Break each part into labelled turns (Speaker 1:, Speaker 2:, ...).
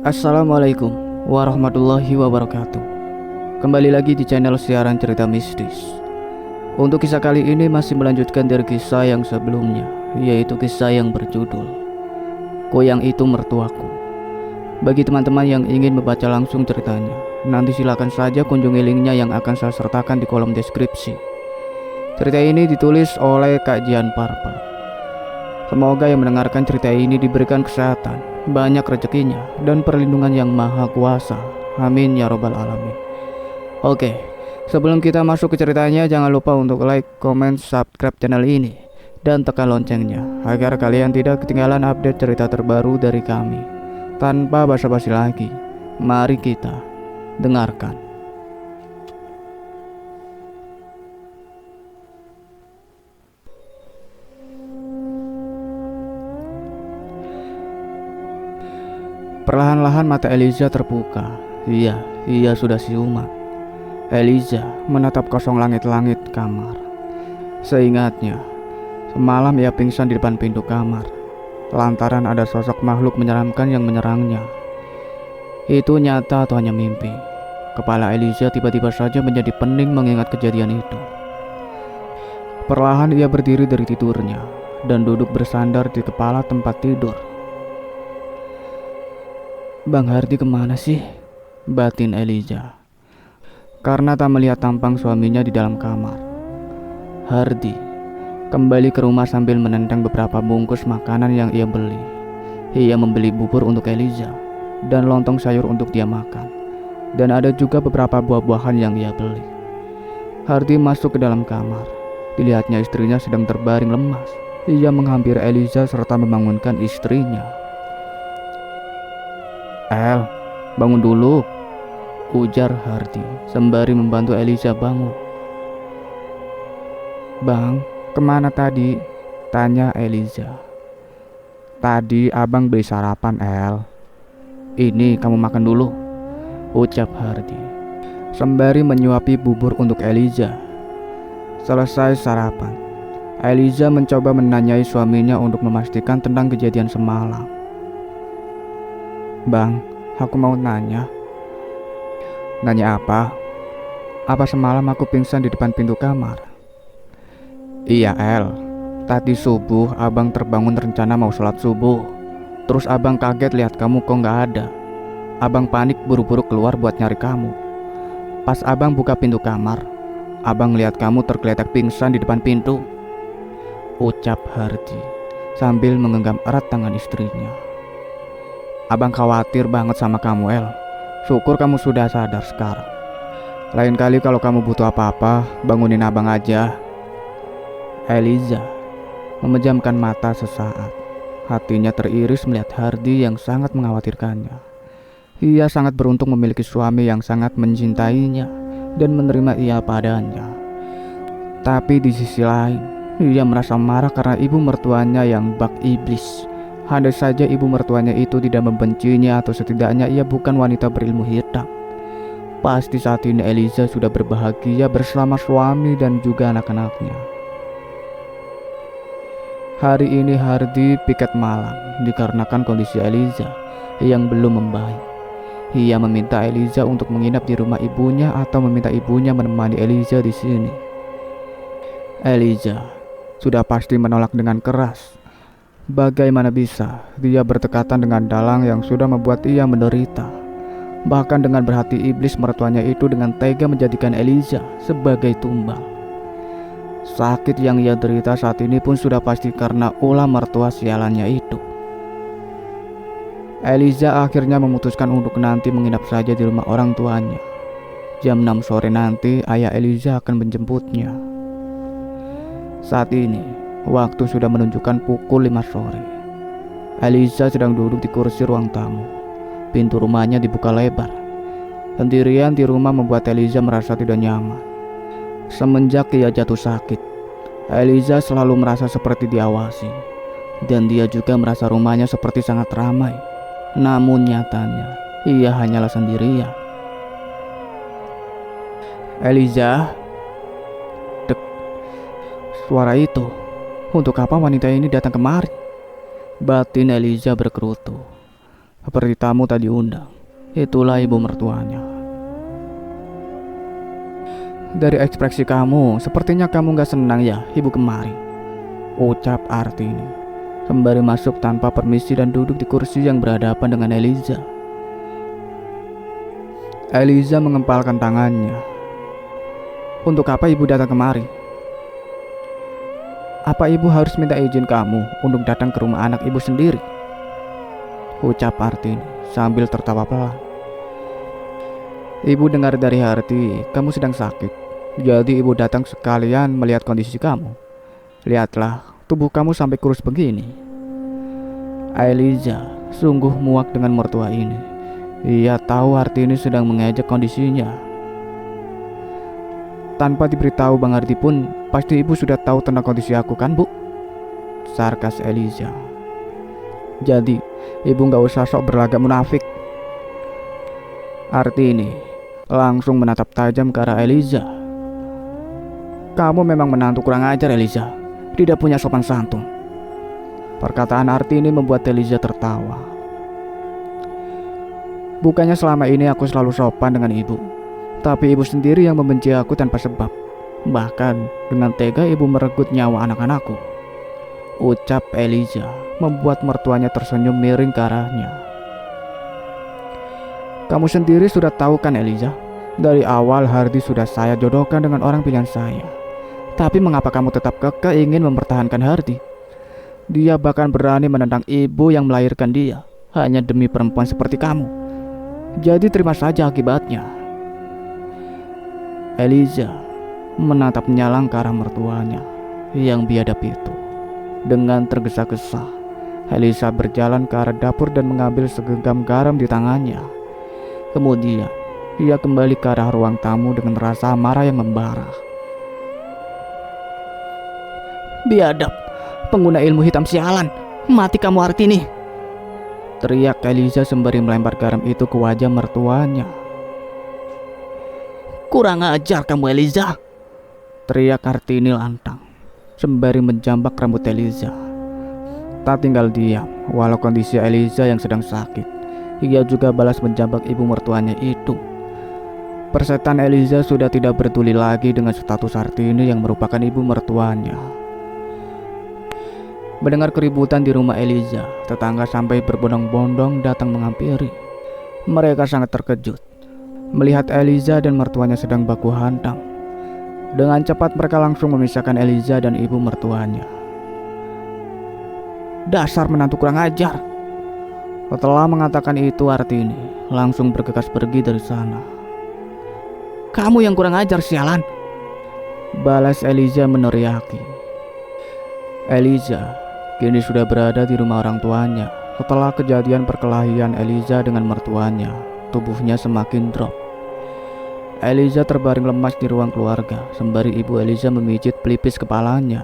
Speaker 1: Assalamualaikum warahmatullahi wabarakatuh. Kembali lagi di channel siaran cerita mistis. Untuk kisah kali ini masih melanjutkan dari kisah yang sebelumnya, yaitu kisah yang berjudul Koyang Itu Mertuaku. Bagi teman-teman yang ingin membaca langsung ceritanya, nanti silakan saja kunjungi linknya yang akan saya sertakan di kolom deskripsi. Cerita ini ditulis oleh Kak Jian Purple. Semoga yang mendengarkan cerita ini diberikan kesehatan, banyak rezekinya, dan perlindungan yang maha kuasa. Amin ya robbal alamin. Oke, sebelum kita masuk ke ceritanya, jangan lupa untuk like, comment, subscribe channel ini, dan tekan loncengnya agar kalian tidak ketinggalan update cerita terbaru dari kami. Tanpa basa-basi lagi, mari kita dengarkan. Perlahan-lahan mata Eliza terbuka. Ia sudah siuman. Eliza menatap kosong langit-langit kamar. Seingatnya, semalam ia pingsan di depan pintu kamar lantaran ada sosok makhluk menyeramkan yang menyerangnya. Itu nyata atau hanya mimpi? Kepala Eliza tiba-tiba saja menjadi pening mengingat kejadian itu. Perlahan ia berdiri dari tidurnya dan duduk bersandar di kepala tempat tidur. Bang Hardi kemana sih? Batin Eliza karena tak melihat tampang suaminya di dalam kamar. Hardi kembali ke rumah sambil menenteng beberapa bungkus makanan yang ia beli. Ia membeli bubur untuk Eliza dan lontong sayur untuk dia makan, dan ada juga beberapa buah-buahan yang ia beli. Hardi masuk ke dalam kamar. Dilihatnya istrinya sedang terbaring lemas. Ia menghampiri Eliza serta membangunkan istrinya. "El, bangun dulu," ujar Hardi sembari membantu Eliza bangun. "Bang, kemana tadi?" tanya Eliza. "Tadi abang beli sarapan, El. Ini kamu makan dulu," ucap Hardi sembari menyuapi bubur untuk Eliza. Selesai sarapan, Eliza mencoba menanyai suaminya untuk memastikan tentang kejadian semalam. "Bang, aku mau nanya." "Nanya apa?" "Apa semalam aku pingsan di depan pintu kamar?" "Iya, El. Tadi subuh abang terbangun rencana mau sholat subuh. Terus abang kaget lihat kamu kok gak ada. Abang panik buru-buru keluar buat nyari kamu. Pas abang buka pintu kamar, abang lihat kamu tergeletak pingsan di depan pintu," ucap Hardi sambil menggenggam erat tangan istrinya. "Abang khawatir banget sama kamu, El. Syukur kamu sudah sadar sekarang. Lain kali kalau kamu butuh apa-apa, bangunin abang aja." Eliza memejamkan mata sesaat. Hatinya teriris melihat Hardi yang sangat mengkhawatirkannya. Ia sangat beruntung memiliki suami yang sangat mencintainya dan menerima ia padanya. Tapi di sisi lain, ia merasa marah karena ibu mertuanya yang bak iblis. Andai saja ibu mertuanya itu tidak membencinya, atau setidaknya ia bukan wanita berilmu hitam, pasti saat ini Eliza sudah berbahagia bersama suami dan juga anak-anaknya. Hari ini Hardi piket malam dikarenakan kondisi Eliza yang belum membaik. Ia meminta Eliza untuk menginap di rumah ibunya atau meminta ibunya menemani Eliza di sini. Eliza sudah pasti menolak dengan keras. Bagaimana bisa dia bertekatan dengan dalang yang sudah membuat ia menderita? Bahkan dengan berhati iblis mertuanya itu dengan tega menjadikan Eliza sebagai tumbal. Sakit yang ia derita saat ini pun sudah pasti karena ulah mertua sialannya itu. Eliza akhirnya memutuskan untuk nanti menginap saja di rumah orang tuanya. Jam 6 sore nanti ayah Eliza akan menjemputnya. Saat ini waktu sudah menunjukkan pukul 5 sore. Eliza sedang duduk di kursi ruang tamu. Pintu rumahnya dibuka lebar. Sendirian di rumah membuat Eliza merasa tidak nyaman. Semenjak ia jatuh sakit, Eliza selalu merasa seperti diawasi. Dan dia juga merasa rumahnya seperti sangat ramai. Namun nyatanya, ia hanyalah sendirian. "Eliza." Dek. Suara itu, untuk apa wanita ini datang kemari? Batin Eliza bergerutu. seperti tamu tadi undang. Itulah ibu mertuanya. Dari ekspresi kamu, sepertinya kamu gak senang ya ibu kemari, ucap Artini sembari masuk tanpa permisi dan duduk di kursi yang berhadapan dengan Eliza. Eliza mengempalkan tangannya. Untuk apa ibu datang kemari? Apa ibu harus minta izin kamu untuk datang ke rumah anak ibu sendiri? Ucap Artini sambil tertawa pelan. Ibu dengar dari Harti kamu sedang sakit. Jadi ibu datang sekalian melihat kondisi kamu. Lihatlah, tubuh kamu sampai kurus begini. Eliza sungguh muak dengan mertua ini. Ia tahu Harti ini sedang mengejek kondisinya. Tanpa diberitahu Bang Harti pun, pasti ibu sudah tahu tentang kondisi aku kan, Bu? Sarkas Eliza. Jadi, ibu gak usah sok berlagak munafik. Artini langsung menatap tajam ke arah Eliza. Kamu memang menantu kurang ajar, Eliza. Tidak punya sopan santun. Perkataan Artini membuat Eliza tertawa. Bukannya selama ini aku selalu sopan dengan ibu, tapi ibu sendiri yang membenci aku tanpa sebab. Bahkan dengan tega ibu merenggut nyawa anak-anakku. Ucap Eliza membuat mertuanya tersenyum miring ke arahnya. Kamu sendiri sudah tahu kan Eliza, dari awal Hardi sudah saya jodohkan dengan orang pilihan saya. Tapi mengapa kamu tetap kekeh ingin mempertahankan Hardi? Dia bahkan berani menentang ibu yang melahirkan dia hanya demi perempuan seperti kamu. Jadi terima saja akibatnya. Eliza menatap menyalang ke arah mertuanya yang biadab itu. Dengan tergesa-gesa, Eliza berjalan ke arah dapur dan mengambil segenggam garam di tangannya. Kemudian, ia kembali ke arah ruang tamu dengan rasa marah yang membara. Biadab, pengguna ilmu hitam sialan, mati kamu Artini! Teriak Eliza sembari melempar garam itu ke wajah mertuanya. Kurang ajar kamu Eliza! Teriak Artini lantang sembari menjambak rambut Eliza. Tak tinggal diam, walau kondisi Eliza yang sedang sakit, ia juga balas menjambak ibu mertuanya itu. Persetan Eliza sudah tidak peduli lagi dengan status Artini yang merupakan ibu mertuanya. Mendengar keributan di rumah Eliza, tetangga sampai berbondong-bondong datang menghampiri. Mereka sangat terkejut melihat Eliza dan mertuanya sedang baku hantam. Dengan cepat mereka langsung memisahkan Eliza dan ibu mertuanya. Dasar menantu kurang ajar! Setelah mengatakan itu Artini langsung bergegas pergi dari sana. Kamu yang kurang ajar sialan! Balas Eliza meneriaki. Eliza kini sudah berada di rumah orang tuanya. Setelah kejadian perkelahian Eliza dengan mertuanya, tubuhnya semakin drop. Eliza terbaring lemas di ruang keluarga sembari ibu Eliza memijit pelipis kepalanya.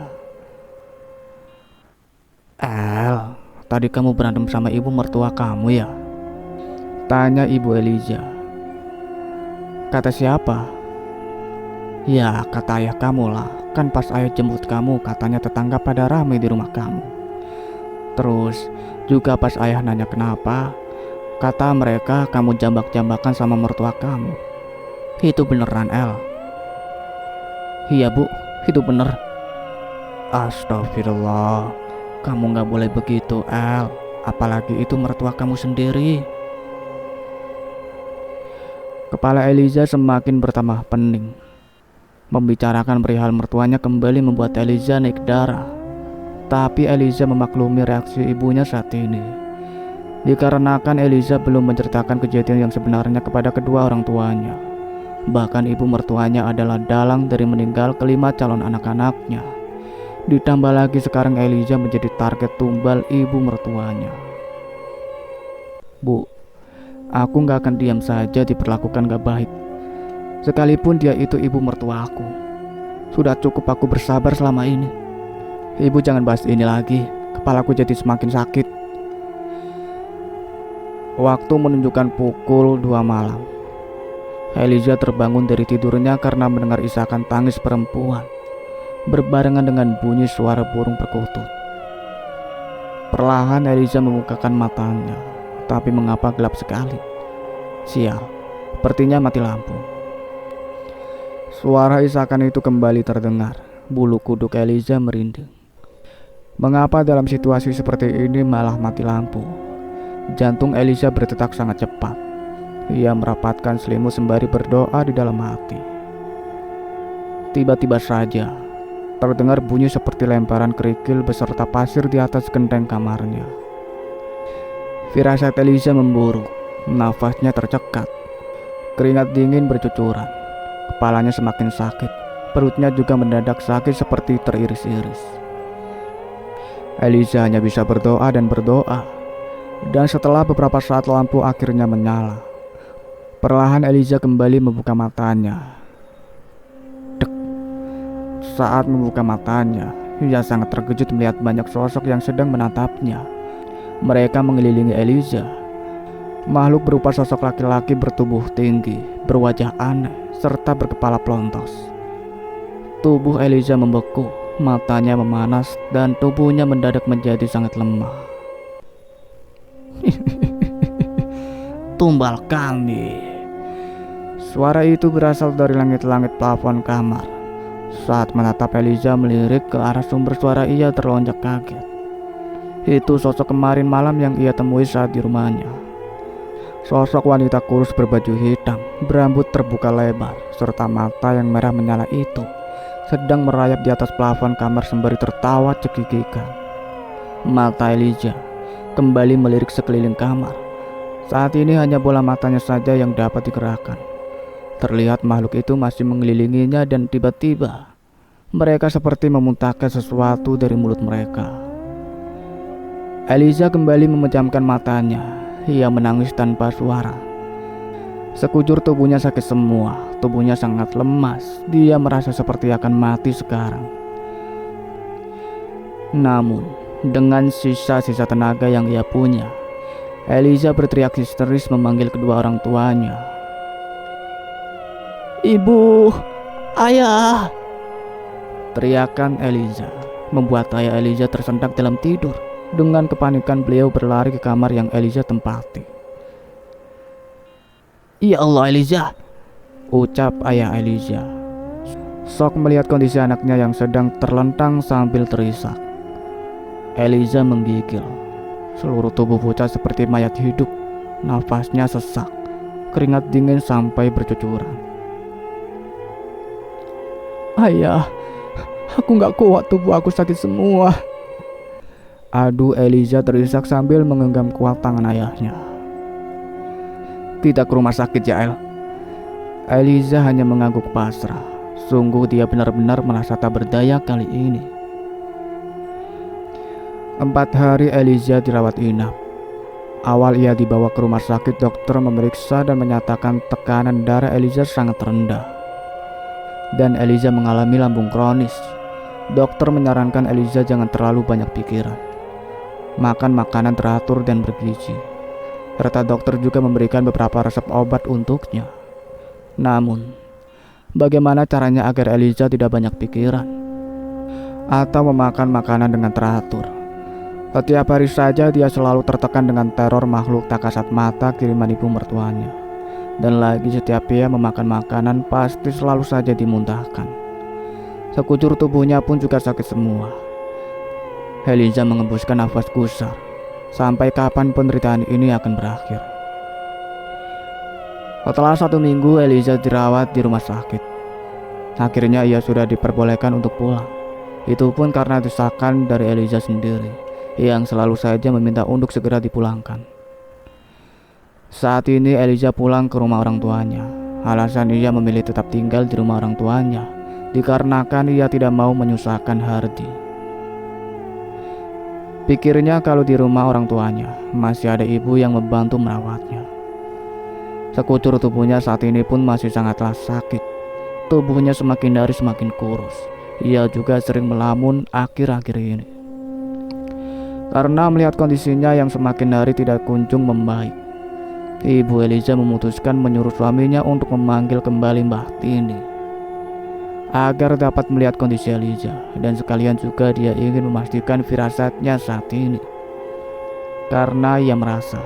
Speaker 1: El, tadi kamu berantem sama ibu mertua kamu ya? Tanya ibu Eliza. Kata siapa? Ya, kata ayah kamu lah. Kan pas ayah jemput kamu katanya tetangga pada ramai di rumah kamu. Terus juga pas ayah nanya kenapa, kata mereka kamu jambak-jambakan sama mertua kamu. Itu beneran El? Iya bu, itu bener. Astagfirullah, kamu gak boleh begitu El. Apalagi itu mertua kamu sendiri. Kepala Eliza semakin bertambah pening. Membicarakan perihal mertuanya kembali membuat Eliza naik darah. Tapi Eliza memaklumi reaksi ibunya saat ini, dikarenakan Eliza belum menceritakan kejadian yang sebenarnya kepada kedua orang tuanya. Bahkan ibu mertuanya adalah dalang dari meninggal kelima calon anak-anaknya. Ditambah lagi sekarang Eliza menjadi target tumbal ibu mertuanya. Bu, aku gak akan diam saja diperlakukan gak baik. Sekalipun dia itu ibu mertua aku. Sudah cukup aku bersabar selama ini. Ibu jangan bahas ini lagi, kepalaku jadi semakin sakit. Waktu menunjukkan pukul 2 malam. Eliza terbangun dari tidurnya karena mendengar isakan tangis perempuan berbarengan dengan bunyi suara burung perkutut. Perlahan Eliza membukakan matanya, tapi mengapa gelap sekali? Sial, sepertinya mati lampu. Suara isakan itu kembali terdengar. Bulu kuduk Eliza merinding. Mengapa dalam situasi seperti ini malah mati lampu? Jantung Eliza berdetak sangat cepat. Ia merapatkan selimut sembari berdoa di dalam hati. Tiba-tiba saja terdengar bunyi seperti lemparan kerikil beserta pasir di atas genteng kamarnya. Firasat Eliza memburuk, nafasnya tercekat, keringat dingin bercucuran, kepalanya semakin sakit, perutnya juga mendadak sakit seperti teriris-iris. Eliza hanya bisa berdoa dan berdoa, dan setelah beberapa saat lampu akhirnya menyala. Perlahan Eliza kembali membuka matanya. Dek. Saat membuka matanya, ia sangat terkejut melihat banyak sosok yang sedang menatapnya. Mereka mengelilingi Eliza. Makhluk berupa sosok laki-laki bertubuh tinggi, berwajah aneh, serta berkepala pelontos. Tubuh Eliza membeku, matanya memanas, dan tubuhnya mendadak menjadi sangat lemah. Tumbal kami. Suara itu berasal dari langit-langit plafon kamar. Saat menatap Eliza melirik ke arah sumber suara, ia terlonjak kaget. Itu sosok kemarin malam yang ia temui saat di rumahnya. Sosok wanita kurus berbaju hitam, berambut terbuka lebar, serta mata yang merah menyala itu sedang merayap di atas plafon kamar sembari tertawa cekikikan. Mata Eliza kembali melirik sekeliling kamar. Saat ini hanya bola matanya saja yang dapat digerakkan. Terlihat makhluk itu masih mengelilinginya dan tiba-tiba mereka seperti memuntahkan sesuatu dari mulut mereka. Eliza kembali memejamkan matanya. Ia menangis tanpa suara. Sekujur tubuhnya sakit semua, tubuhnya sangat lemas. Dia merasa seperti akan mati sekarang. Namun, dengan sisa-sisa tenaga yang ia punya, Eliza berteriak histeris memanggil kedua orang tuanya. Ibu, ayah! Teriakan Eliza membuat ayah Eliza tersentak dalam tidur. Dengan kepanikan beliau berlari ke kamar yang Eliza tempati. Ya Allah Eliza, ucap ayah Eliza. Sok melihat kondisi anaknya yang sedang terlentang sambil terisak. Eliza menggigil. Seluruh tubuh bocah seperti mayat hidup. Nafasnya sesak, keringat dingin sampai bercucuran. Ayah, aku gak kuat, tubuh aku sakit semua. Adu Eliza terisak sambil menggenggam kuat tangan ayahnya. Kita ke rumah sakit ya El. Eliza hanya mengangguk pasrah. Sungguh dia benar-benar merasa tak berdaya kali ini. 4 hari Eliza dirawat inap. Awal ia dibawa ke rumah sakit, dokter memeriksa dan menyatakan tekanan darah Eliza sangat rendah. Dan Eliza mengalami lambung kronis. Dokter menyarankan Eliza jangan terlalu banyak pikiran. Makan makanan teratur dan bergizi. Serta dokter juga memberikan beberapa resep obat untuknya. Namun, bagaimana caranya agar Eliza tidak banyak pikiran atau memakan makanan dengan teratur? Setiap hari saja dia selalu tertekan dengan teror makhluk tak kasat mata kiriman ibu mertuanya. Dan lagi setiap ia memakan makanan pasti selalu saja dimuntahkan. Sekujur tubuhnya pun juga sakit semua. Eliza mengembuskan nafas gusar. Sampai kapan penderitaan ini akan berakhir? Setelah 1 minggu Eliza dirawat di rumah sakit. Akhirnya ia sudah diperbolehkan untuk pulang. Itu pun karena desakan dari Eliza sendiri, yang selalu saja meminta untuk segera dipulangkan. Saat ini Eliza pulang ke rumah orang tuanya. Alasan ia memilih tetap tinggal di rumah orang tuanya dikarenakan ia tidak mau menyusahkan Hardy. Pikirnya kalau di rumah orang tuanya masih ada ibu yang membantu merawatnya. Sekujur tubuhnya saat ini pun masih sangatlah sakit. Tubuhnya semakin hari semakin kurus. Ia juga sering melamun akhir-akhir ini. Karena melihat kondisinya yang semakin hari tidak kunjung membaik, Ibu Eliza memutuskan menyuruh suaminya untuk memanggil kembali Mbah Tini agar dapat melihat kondisi Eliza, dan sekalian juga dia ingin memastikan firasatnya saat ini. Karena ia merasa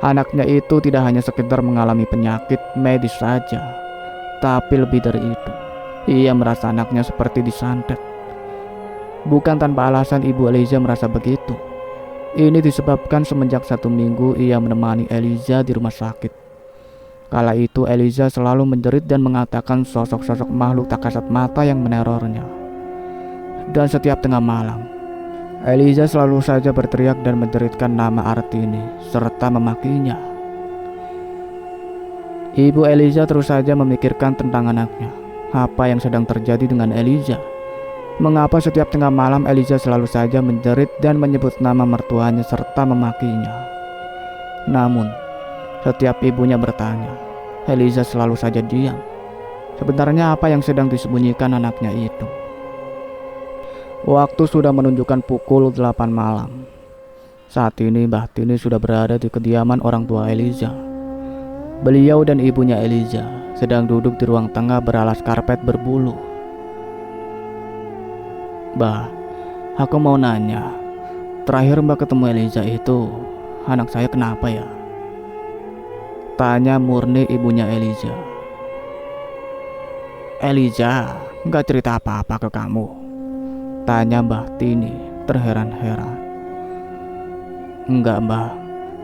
Speaker 1: Anaknya itu tidak hanya sekedar mengalami penyakit medis saja, tapi lebih dari itu. Ia merasa anaknya seperti disantet. Bukan tanpa alasan Ibu Eliza merasa begitu. Ini disebabkan semenjak 1 minggu ia menemani Eliza di rumah sakit. Kala itu Eliza selalu menjerit dan mengatakan sosok-sosok makhluk tak kasat mata yang menerornya. Dan setiap tengah malam, Eliza selalu saja berteriak dan menjeritkan nama Artini serta memakinya. Ibu Eliza terus saja memikirkan tentang anaknya. Apa yang sedang terjadi dengan Eliza? Mengapa setiap tengah malam Eliza selalu saja menjerit dan menyebut nama mertuanya serta memakinya? Namun, setiap ibunya bertanya, Eliza selalu saja diam. Sebenarnya apa yang sedang disembunyikan anaknya itu? Waktu sudah menunjukkan pukul 8 malam. Saat ini Mbah Tini sudah berada di kediaman orang tua Eliza. Beliau dan ibunya Eliza sedang duduk di ruang tengah beralas karpet berbulu. Mbah, aku mau nanya, terakhir Mbak ketemu Eliza itu, anak saya kenapa ya? Tanya murni ibunya Eliza. Eliza gak cerita apa-apa ke kamu? Tanya Mbah Tini terheran-heran. Enggak Mbah,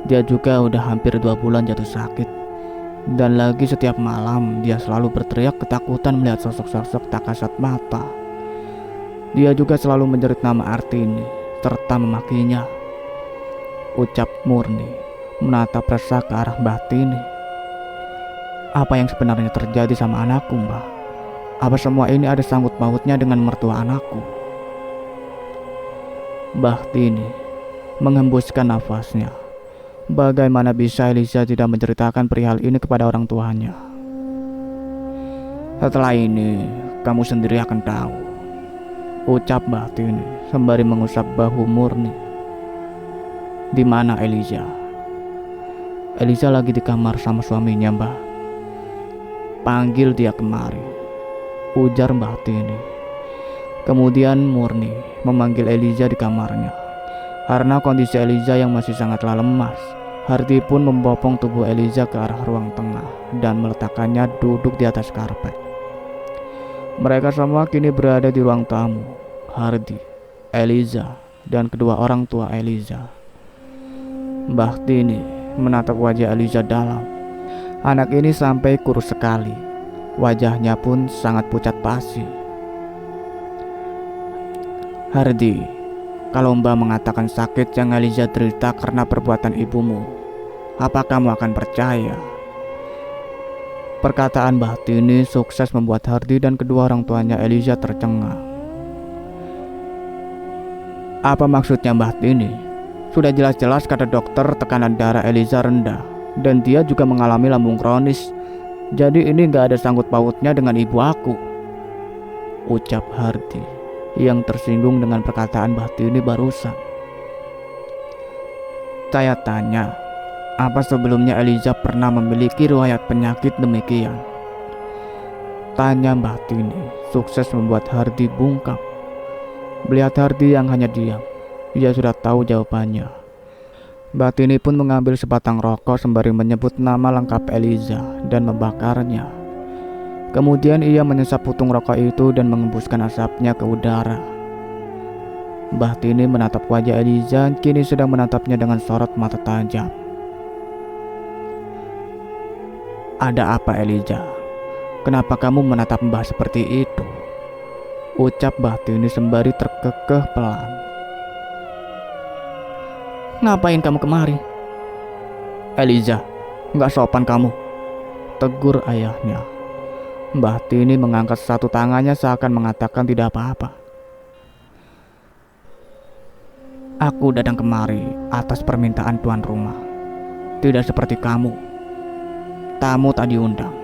Speaker 1: dia juga udah hampir 2 bulan jatuh sakit. Dan lagi setiap malam dia selalu berteriak ketakutan melihat sosok-sosok tak kasat mata. Dia juga selalu menjerit nama Artini serta memakinya. Ucap murni menatap resah ke arah Mbah Tini. Apa yang sebenarnya terjadi sama anakku, Mbah? Apa semua ini ada sangkut pautnya dengan mertua anakku? Mbah Tini menghembuskan nafasnya. Bagaimana bisa Eliza tidak menceritakan perihal ini kepada orang tuanya? Setelah ini, kamu sendiri akan tahu, ucap Mbah Tini sembari mengusap bahu murni. Di mana Eliza? Eliza lagi di kamar sama suaminya, Mbah. Panggil dia kemari, ujar Mbah Tini. Kemudian murni memanggil Eliza di kamarnya. Karena kondisi Eliza yang masih sangatlah lemas, Hardi pun membopong tubuh Eliza ke arah ruang tengah dan meletakkannya duduk di atas karpet. Mereka semua kini berada di ruang tamu. Hardi, Eliza, dan kedua orang tua Eliza. Mbah Tini menatap wajah Eliza dalam. Anak ini sampai kurus sekali. Wajahnya pun sangat pucat pasi. Hardi, kalau Mbak mengatakan sakit yang Eliza derita karena perbuatan ibumu, apa kamu akan percaya? Perkataan Mbah Tini sukses membuat Hardi dan kedua orang tuanya Eliza tercengang. Apa maksudnya Mbah Tini? Sudah jelas-jelas kata dokter tekanan darah Eliza rendah, dan dia juga mengalami lambung kronis. Jadi ini gak ada sangkut pautnya dengan ibu aku, ucap Hardi yang tersinggung dengan perkataan Mbah Tini barusan. Saya tanya, apa sebelumnya Eliza pernah memiliki riwayat penyakit demikian? Tanya Mbah Tini, sukses membuat Hardi bungkam. Melihat Hardi yang hanya diam, ia sudah tahu jawabannya. Mbah Tini pun mengambil sebatang rokok sembari menyebut nama lengkap Eliza dan membakarnya. Kemudian ia menyesap putung rokok itu dan mengembuskan asapnya ke udara. Mbah Tini menatap wajah Eliza, kini sedang menatapnya dengan sorot mata tajam. Ada apa Eliza? Kenapa kamu menatap Mbah seperti itu? Ucap Mbah Tini sembari terkekeh pelan. Ngapain kamu kemari? Eliza, gak sopan kamu, tegur ayahnya. Mbah Tini mengangkat satu tangannya seakan mengatakan tidak apa-apa. Aku datang kemari atas permintaan tuan rumah. Tidak seperti kamu. Tamu tak diundang,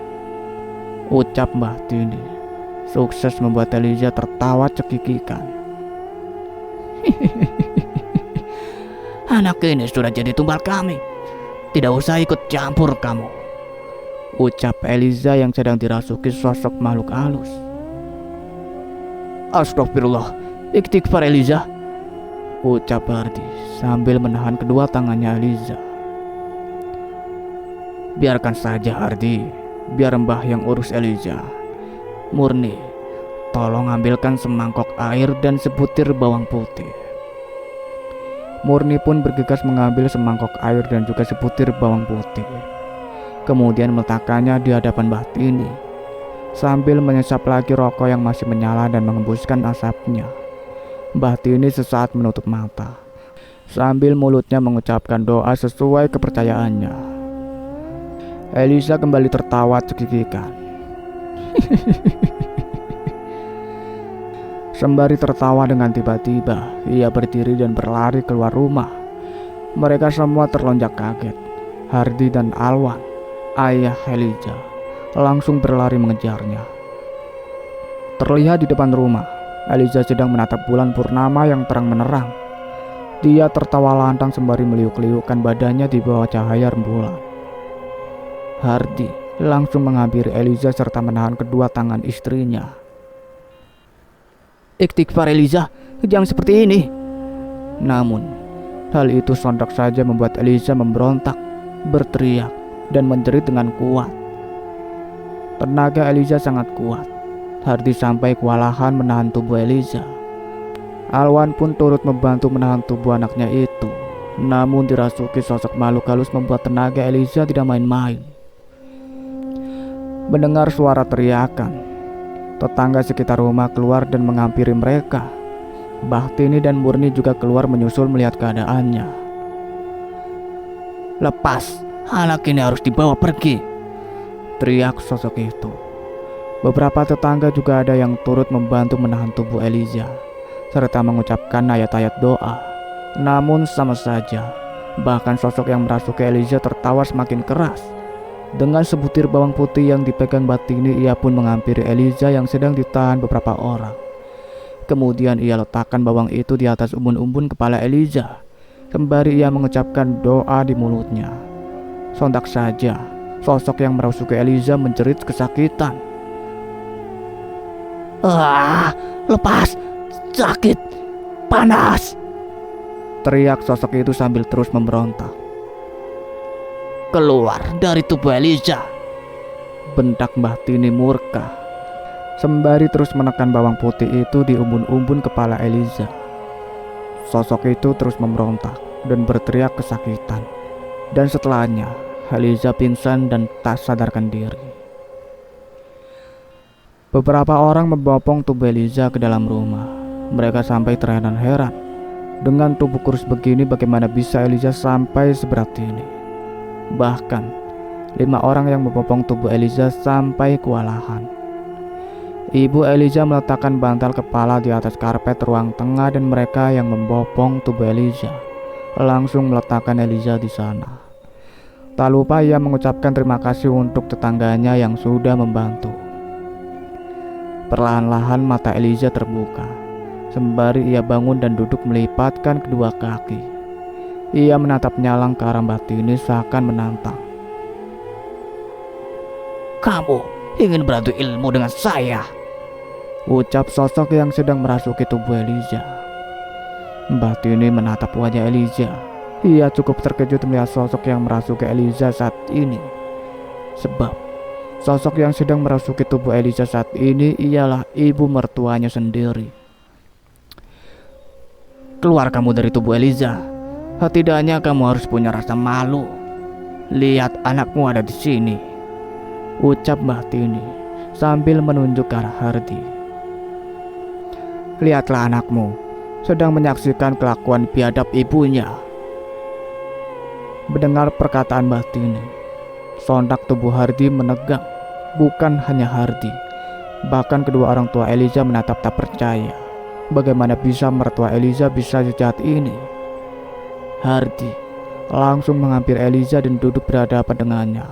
Speaker 1: ucap Mbah Tini. Sukses membuat Eliza tertawa cekikikan. Anak ini sudah jadi tumbal kami. Tidak usah ikut campur kamu, ucap Eliza yang sedang dirasuki sosok makhluk halus. Astagfirullah, istighfar Eliza, ucap Hardi sambil menahan kedua tangannya Eliza. Biarkan saja Hardy, biar Mbah yang urus Elijah. Murni, tolong ambilkan semangkok air dan sebutir bawang putih. Murni pun bergegas mengambil semangkok air dan juga sebutir bawang putih. Kemudian meletakkannya di hadapan Mbah Tini, sambil menyesap lagi rokok yang masih menyala dan mengembuskan asapnya. Mbah Tini sesaat menutup mata, sambil mulutnya mengucapkan doa sesuai kepercayaannya. Elisa kembali tertawa cekikikan. Sembari tertawa dengan tiba-tiba, ia berdiri dan berlari keluar rumah. Mereka semua terlonjak kaget. Hardy dan Alwan, ayah Elijah, langsung berlari mengejarnya. Terlihat di depan rumah, Elijah sedang menatap bulan purnama yang terang menerang. Dia tertawa lantang sembari meliuk-liukkan badannya di bawah cahaya rembulan. Hardy langsung menghampiri Elijah serta menahan kedua tangan istrinya. "Istighfar Elijah, jangan seperti ini." Namun, hal itu sontak saja membuat Elijah memberontak, berteriak, dan menjerit dengan kuat. Tenaga Elijah sangat kuat. Hardy sampai kewalahan menahan tubuh Elijah. Alwan pun turut membantu menahan tubuh anaknya itu. Namun dirasuki sosok makhluk halus membuat tenaga Elijah tidak main-main. Mendengar suara teriakan, tetangga sekitar rumah keluar dan menghampiri mereka. Mbah Tini dan Murni juga keluar menyusul melihat keadaannya. "Lepas, anak ini harus dibawa pergi," teriak sosok itu. Beberapa tetangga juga ada yang turut membantu menahan tubuh Elijah, serta mengucapkan ayat-ayat doa. Namun sama saja, bahkan sosok yang merasuki Elijah tertawa semakin keras. Dengan sebutir bawang putih yang dipegang Mbah Tini, ia pun menghampiri Elijah yang sedang ditahan beberapa orang. Kemudian ia letakkan bawang itu di atas umbun-umbun kepala Elijah, sembari ia mengucapkan doa di mulutnya. Sontak saja, sosok yang merasuki Elijah menjerit kesakitan. "Ah, lepas, sakit, panas!" teriak sosok itu sambil terus memberontak. "Keluar dari tubuh Elijah!" bentak Mbah Tini murka, sembari terus menekan bawang putih itu di umbun-umbun kepala Elijah. Sosok itu terus memberontak dan berteriak kesakitan. Dan setelahnya, Elijah pingsan dan tak sadarkan diri. Beberapa orang membopong tubuh Elijah ke dalam rumah. Mereka sampai terheran-heran. Dengan tubuh kurus begini, bagaimana bisa Elijah sampai seberat ini? Bahkan 5 orang yang membopong tubuh Elijah sampai kewalahan. Ibu Elijah meletakkan bantal kepala di atas karpet ruang tengah dan mereka yang membopong tubuh Elijah langsung meletakkan Elijah di sana. Tak lupa ia mengucapkan terima kasih untuk tetangganya yang sudah membantu. Perlahan-lahan mata Elijah terbuka, sembari ia bangun dan duduk melipatkan kedua kaki. Ia menatap nyalang ke arah Mbah Tini seakan menantang. "Kamu ingin beradu ilmu dengan saya?" ucap sosok yang sedang merasuki tubuh Elijah. Mbah Tini menatap wajah Elijah. Ia cukup terkejut melihat sosok yang merasuki Elijah saat ini. Sebab sosok yang sedang merasuki tubuh Elijah saat ini ialah ibu mertuanya sendiri. "Keluar kamu dari tubuh Elijah. Setidaknya kamu harus punya rasa malu. Lihat anakmu ada di sini," ucap Mbah Tini sambil menunjuk ke arah Hardy. "Lihatlah anakmu sedang menyaksikan kelakuan biadab ibunya." Mendengar perkataan Mbah Tini, sontak tubuh Hardy menegang. Bukan hanya Hardy, bahkan kedua orang tua Elijah menatap tak percaya. Bagaimana bisa mertua Elijah bisa sejahat ini? Hardy langsung menghampiri Elijah dan duduk berhadapan dengannya.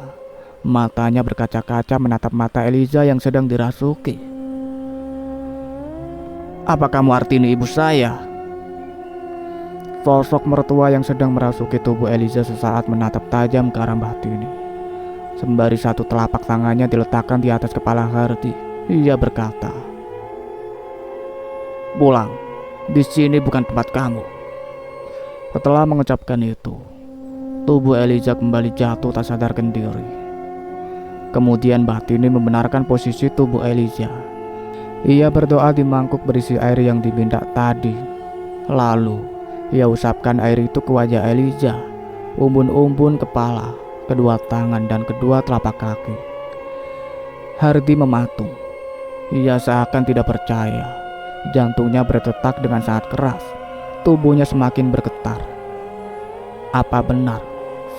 Speaker 1: Matanya berkaca-kaca menatap mata Elijah yang sedang dirasuki. "Apa kamu artini ibu saya?" Sosok mertua yang sedang merasuki tubuh Elijah sesaat menatap tajam ke arah Mbah Tini. Sembari satu telapak tangannya diletakkan di atas kepala Hardy, ia berkata, "Pulang, di sini bukan tempat kamu." Setelah mengucapkan itu, tubuh Eliza kembali jatuh tak sadarkan diri. Kemudian Batini membenarkan posisi tubuh Eliza. Ia berdoa di mangkuk berisi air yang diminta tadi. Lalu ia usapkan air itu ke wajah Eliza, umbun-umbun kepala, kedua tangan dan kedua telapak kaki. Hardy mematung. Ia seakan tidak percaya. Jantungnya berdetak dengan sangat keras. Tubuhnya semakin bergetar. Apa benar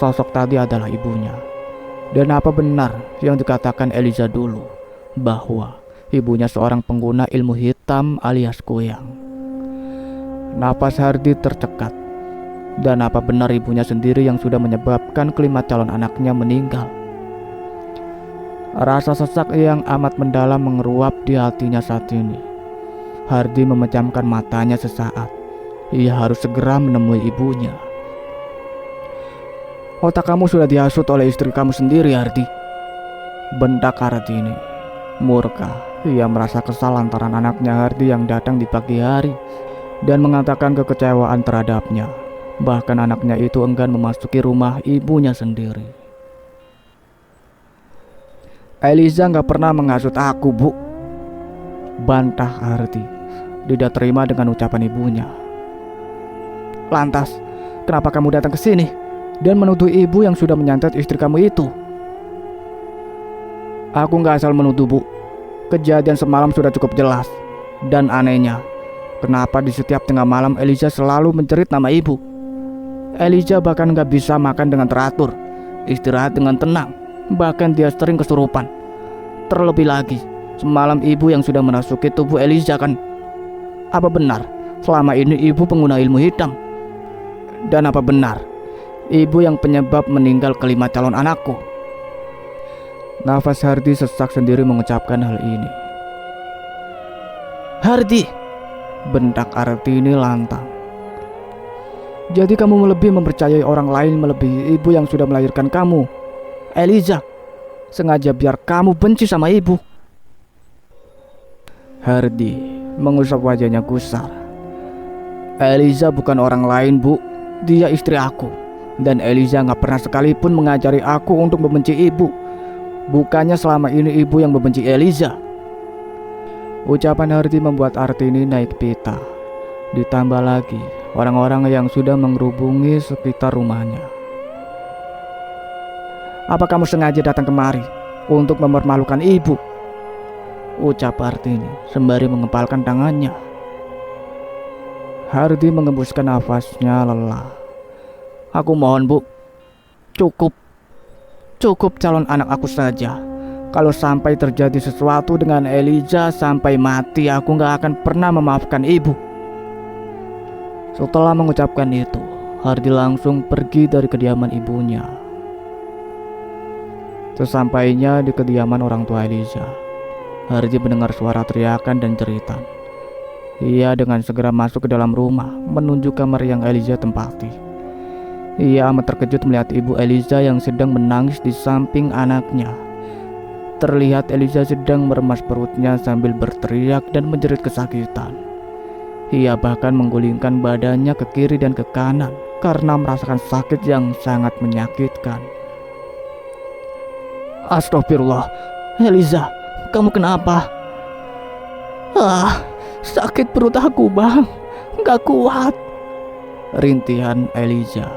Speaker 1: sosok tadi adalah ibunya? Dan apa benar yang dikatakan Eliza dulu, bahwa ibunya seorang pengguna ilmu hitam alias kuyang? Napas Hardy tercekat. Dan apa benar ibunya sendiri yang sudah menyebabkan kelima calon anaknya meninggal? Rasa sesak yang amat mendalam mengeruap di hatinya saat ini. Hardy memejamkan matanya sesaat. Ia harus segera menemui ibunya. Otak kamu sudah dihasut oleh istri kamu sendiri, Hardy, bentak Kartini. Murka, ia merasa kesal lantaran anaknya Hardy yang datang di pagi hari dan mengatakan kekecewaan terhadapnya. Bahkan anaknya itu enggan memasuki rumah ibunya sendiri. Eliza gak pernah menghasut aku, Bu, bantah Hardy. Tidak terima dengan ucapan ibunya. Lantas, kenapa kamu datang ke sini dan menuduh ibu yang sudah menyantet istri kamu itu? Aku gak asal menuduh, Bu. Kejadian semalam sudah cukup jelas. Dan anehnya, kenapa di setiap tengah malam Eliza selalu menjerit nama ibu? Eliza bahkan gak bisa makan dengan teratur, istirahat dengan tenang. Bahkan dia sering kesurupan. Terlebih lagi, semalam ibu yang sudah merasuki tubuh Eliza kan? Apa benar selama ini ibu pengguna ilmu hitam? Dan apa benar ibu yang penyebab meninggal kelima calon anakku? Nafas Hardy sesak sendiri mengucapkan hal ini. Hardy, bentak Kartini lantang. Jadi kamu lebih mempercayai orang lain melebihi ibu yang sudah melahirkan kamu, Eliza, sengaja biar kamu benci sama ibu. Hardy mengusap wajahnya gusar. Eliza bukan orang lain, Bu. Dia istri aku. Dan Eliza gak pernah sekalipun mengajari aku untuk membenci ibu. Bukannya selama ini ibu yang membenci Eliza. Ucapan Hardy membuat Kartini naik pita. Ditambah lagi orang-orang yang sudah mengerubungi sekitar rumahnya. Apa kamu sengaja datang kemari untuk mempermalukan ibu? Ucap Kartini sembari mengepalkan tangannya. Hardy mengembuskan nafasnya lelah. Aku mohon, Bu, Cukup calon anak aku saja. Kalau sampai terjadi sesuatu dengan Eliza sampai mati, aku gak akan pernah memaafkan ibu. Setelah mengucapkan itu, Hardy langsung pergi dari kediaman ibunya. Sesampainya di kediaman orang tua Eliza, Hardy mendengar suara teriakan dan jeritan. Ia dengan segera masuk ke dalam rumah menuju kamar yang Eliza tempati. Ia amat terkejut melihat ibu Eliza yang sedang menangis di samping anaknya. Terlihat Eliza sedang meremas perutnya sambil berteriak dan menjerit kesakitan. Ia bahkan menggulingkan badannya ke kiri dan ke kanan karena merasakan sakit yang sangat menyakitkan. Astagfirullah, Eliza, kamu kenapa? Sakit perut aku, Bang. Gak kuat, rintihan Eliza.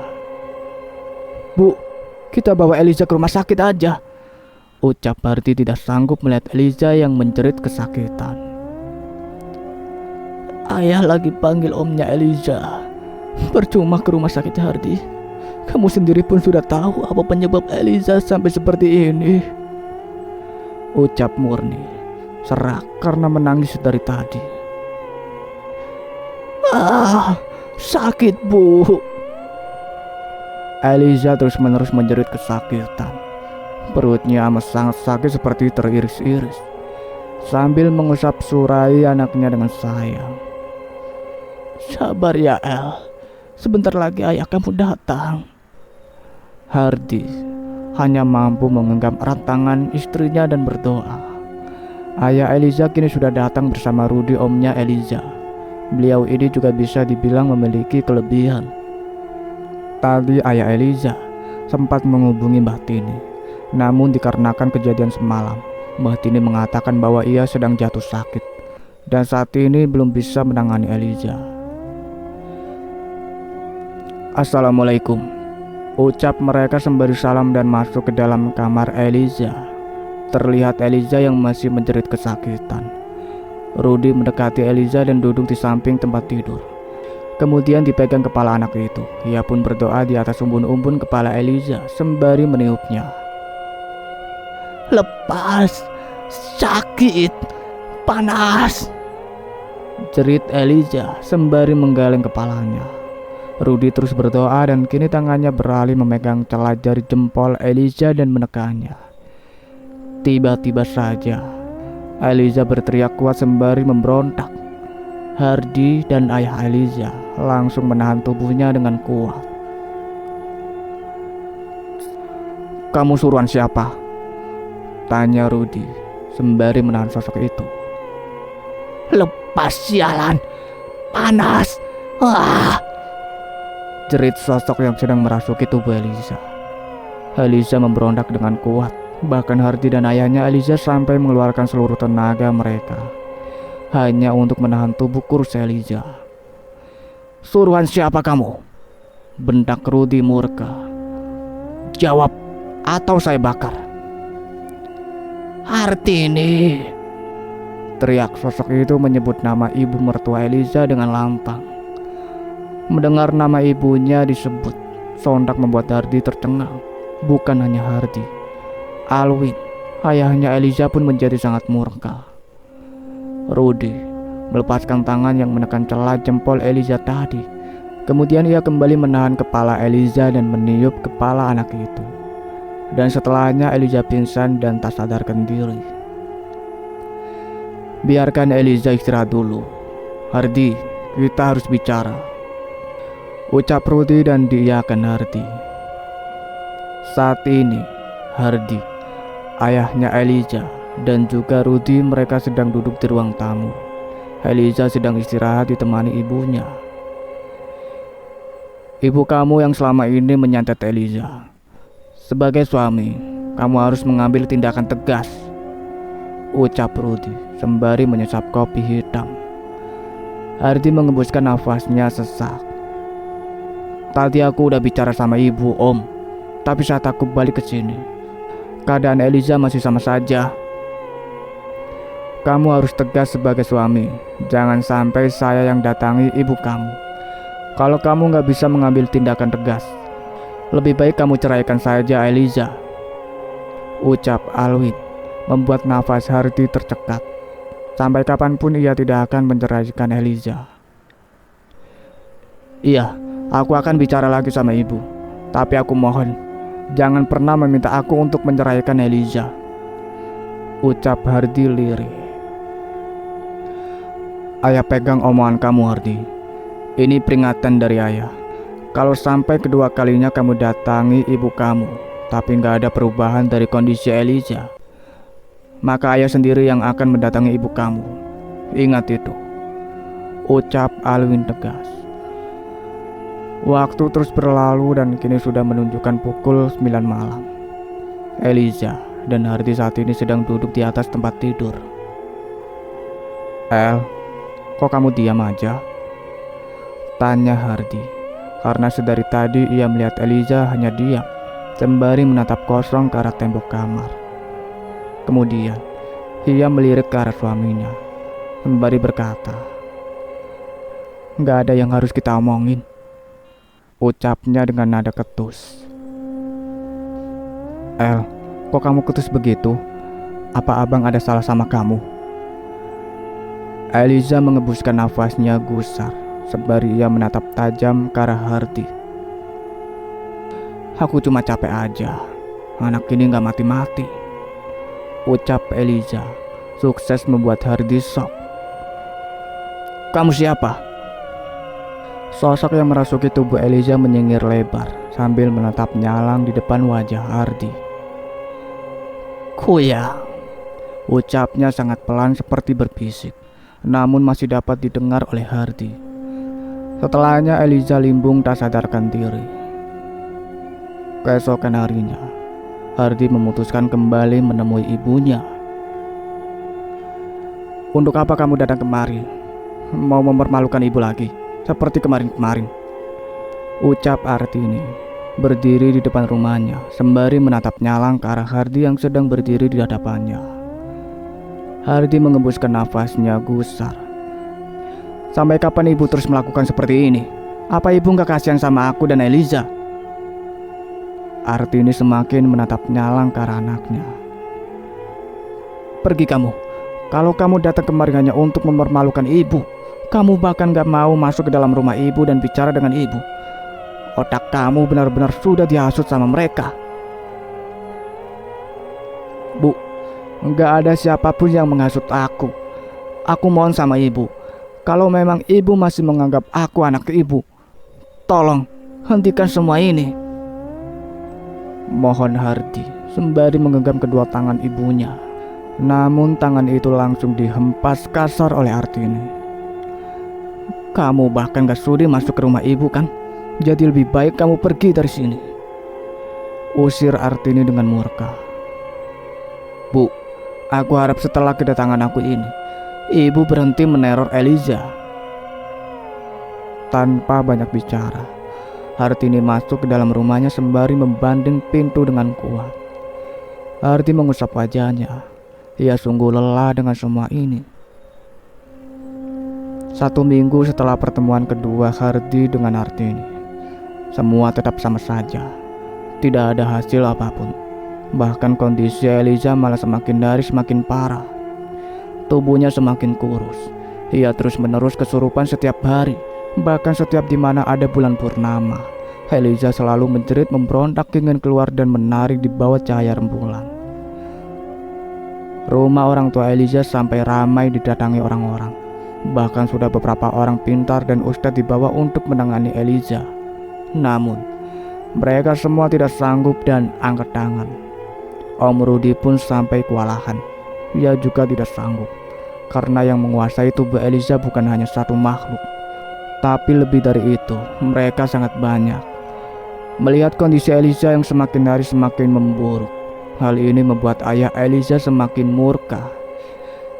Speaker 1: Bu, kita bawa Eliza ke rumah sakit aja, ucap Hardy tidak sanggup melihat Eliza yang menjerit kesakitan. Ayah lagi panggil omnya Eliza. Percuma ke rumah sakit, Hardy. Kamu sendiri pun sudah tahu apa penyebab Eliza sampai seperti ini, ucap Murni serak karena menangis dari tadi. Sakit, Bu. Eliza terus-menerus menjerit kesakitan. Perutnya amat sangat sakit seperti teriris-iris, sambil mengusap surai anaknya dengan sayang. Sabar ya, El. Sebentar lagi ayah kamu datang. Hardy hanya mampu menggenggam erat tangan istrinya dan berdoa. Ayah Eliza kini sudah datang bersama Rudy, omnya Eliza. Beliau ini juga bisa dibilang memiliki kelebihan. Tadi ayah Eliza sempat menghubungi Mbah Tini. Namun dikarenakan kejadian semalam, Mbah Tini mengatakan bahwa ia sedang jatuh sakit dan saat ini belum bisa menangani Eliza. Assalamualaikum, ucap mereka sembari salam dan masuk ke dalam kamar Eliza. Terlihat Eliza yang masih menjerit kesakitan. Rudy mendekati Eliza dan duduk di samping tempat tidur. Kemudian dipegang kepala anak itu. Ia pun berdoa di atas umbun-umbun kepala Eliza sembari meniupnya. "Lepas, sakit, panas," jerit Eliza sembari menggeleng kepalanya. Rudy terus berdoa dan kini tangannya beralih memegang celah jari jempol Eliza dan menekannya. Tiba-tiba saja Eliza berteriak kuat sembari memberontak. Hardy dan ayah Eliza langsung menahan tubuhnya dengan kuat. "Kamu suruhan siapa?" tanya Rudy sembari menahan sosok itu. "Lepas sialan, panas, wah!" jerit sosok yang sedang merasuki tubuh Eliza. Eliza memberontak dengan kuat. Bahkan Hardy dan ayahnya Eliza sampai mengeluarkan seluruh tenaga mereka hanya untuk menahan tubuh kurus Eliza. "Suruhan siapa kamu?" bentak Rudy murka. "Jawab atau saya bakar." "Hartini," teriak sosok itu menyebut nama ibu mertua Eliza dengan lantang. Mendengar nama ibunya disebut sontak membuat Hardy tercengang. Bukan hanya Hardy, Alwin, ayahnya Eliza pun menjadi sangat murka. Rudy melepaskan tangan yang menekan celah jempol Eliza tadi. Kemudian ia kembali menahan kepala Eliza dan meniup kepala anak itu. Dan setelahnya Eliza pingsan dan tak sadarkan diri. "Biarkan Eliza istirahat dulu. Hardy, kita harus bicara," ucap Rudy dan diiyakan Hardy. Saat ini Hardy, ayahnya Eliza, dan juga Rudy mereka sedang duduk di ruang tamu. Eliza sedang istirahat ditemani ibunya. "Ibu kamu yang selama ini menyantet Eliza. Sebagai suami, kamu harus mengambil tindakan tegas," ucap Rudy sembari menyesap kopi hitam. Hardy mengembuskan nafasnya sesak. "Tadi aku udah bicara sama ibu, Om. Tapi saat aku balik ke sini, keadaan Eliza masih sama saja. Kamu harus tegas sebagai suami. Jangan sampai saya yang datangi ibu kamu. Kalau kamu gak bisa mengambil tindakan tegas, lebih baik kamu ceraikan saja Eliza," ucap Alwin, membuat nafas Hardy tercekat. Sampai kapanpun ia tidak akan menceraikan Eliza. "Iya, aku akan bicara lagi sama ibu. Tapi aku mohon, jangan pernah meminta aku untuk menceraikan Eliza," ucap Hardy lirih. "Ayah pegang omongan kamu, Hardy. Ini peringatan dari ayah. Kalau sampai kedua kalinya kamu datangi ibu kamu, tapi gak ada perubahan dari kondisi Eliza, maka ayah sendiri yang akan mendatangi ibu kamu. Ingat itu," ucap Alwin tegas. Waktu terus berlalu dan kini sudah menunjukkan pukul 9 malam. Eliza dan Hardy saat ini sedang duduk di atas tempat tidur. "El, kok kamu diam aja?" tanya Hardy, karena sedari tadi ia melihat Eliza hanya diam sembari menatap kosong ke arah tembok kamar. Kemudian ia melirik ke arah suaminya sembari berkata, "Gak ada yang harus kita omongin," ucapnya dengan nada ketus. "El, kok kamu ketus begitu? Apa abang ada salah sama kamu?" Eliza mengebuskan nafasnya gusar sembari ia menatap tajam ke arah Hardy. "Aku cuma capek aja. Anak ini gak mati-mati," ucap Eliza, sukses membuat Hardy shock. "Kamu siapa?" Sosok yang merasuki tubuh Eliza menyengir lebar sambil menatap nyalang di depan wajah Hardy. "Kuya," ucapnya sangat pelan seperti berbisik, namun masih dapat didengar oleh Hardy. Setelahnya Eliza limbung tak sadarkan diri. Keesokan harinya, Hardi memutuskan kembali menemui ibunya. "Untuk apa kamu datang kemari? Mau mempermalukan ibu lagi, seperti kemarin-kemarin?" ucap Artini, berdiri di depan rumahnya sembari menatap nyalang ke arah Hardi yang sedang berdiri di hadapannya. Hardi mengembuskan nafasnya gusar. "Sampai kapan ibu terus melakukan seperti ini? Apa ibu gak kasihan sama aku dan Eliza?" Artini semakin menatap nyalang ke arah anaknya. "Pergi kamu. Kalau kamu datang kemari hanya untuk mempermalukan ibu, kamu bahkan gak mau masuk ke dalam rumah ibu dan bicara dengan ibu. Otak kamu benar-benar sudah dihasut sama mereka." "Bu, gak ada siapapun yang menghasut aku. Aku mohon sama ibu, kalau memang ibu masih menganggap aku anak ibu, tolong hentikan semua ini," mohon Hardi sembari menggenggam kedua tangan ibunya. Namun tangan itu langsung dihempas kasar oleh Artini. "Kamu bahkan gak sudi masuk ke rumah ibu kan? Jadi lebih baik kamu pergi dari sini," usir Artini dengan murka. "Bu, aku harap setelah kedatangan aku ini, ibu berhenti meneror Eliza." Tanpa banyak bicara, Hartini masuk ke dalam rumahnya sembari membanding pintu dengan kuat. Hardi mengusap wajahnya. Ia sungguh lelah dengan semua ini. 1 minggu setelah pertemuan kedua Hardi dengan Artini, semua tetap sama saja. Tidak ada hasil apapun. Bahkan kondisi Eliza malah semakin hari semakin parah. Tubuhnya semakin kurus. Ia terus-menerus kesurupan setiap hari. Bahkan setiap dimana ada bulan purnama, Eliza selalu menjerit memberontak ingin keluar dan menari di bawah cahaya rembulan. Rumah orang tua Eliza sampai ramai didatangi orang-orang. Bahkan sudah beberapa orang pintar dan ustadz dibawa untuk menangani Eliza. Namun, mereka semua tidak sanggup dan angkat tangan. Om Rudi pun sampai kewalahan. Ia juga tidak sanggup, karena yang menguasai tubuh Eliza bukan hanya satu makhluk, tapi lebih dari itu, mereka sangat banyak. Melihat kondisi Eliza yang semakin hari semakin memburuk, hal ini membuat ayah Eliza semakin murka.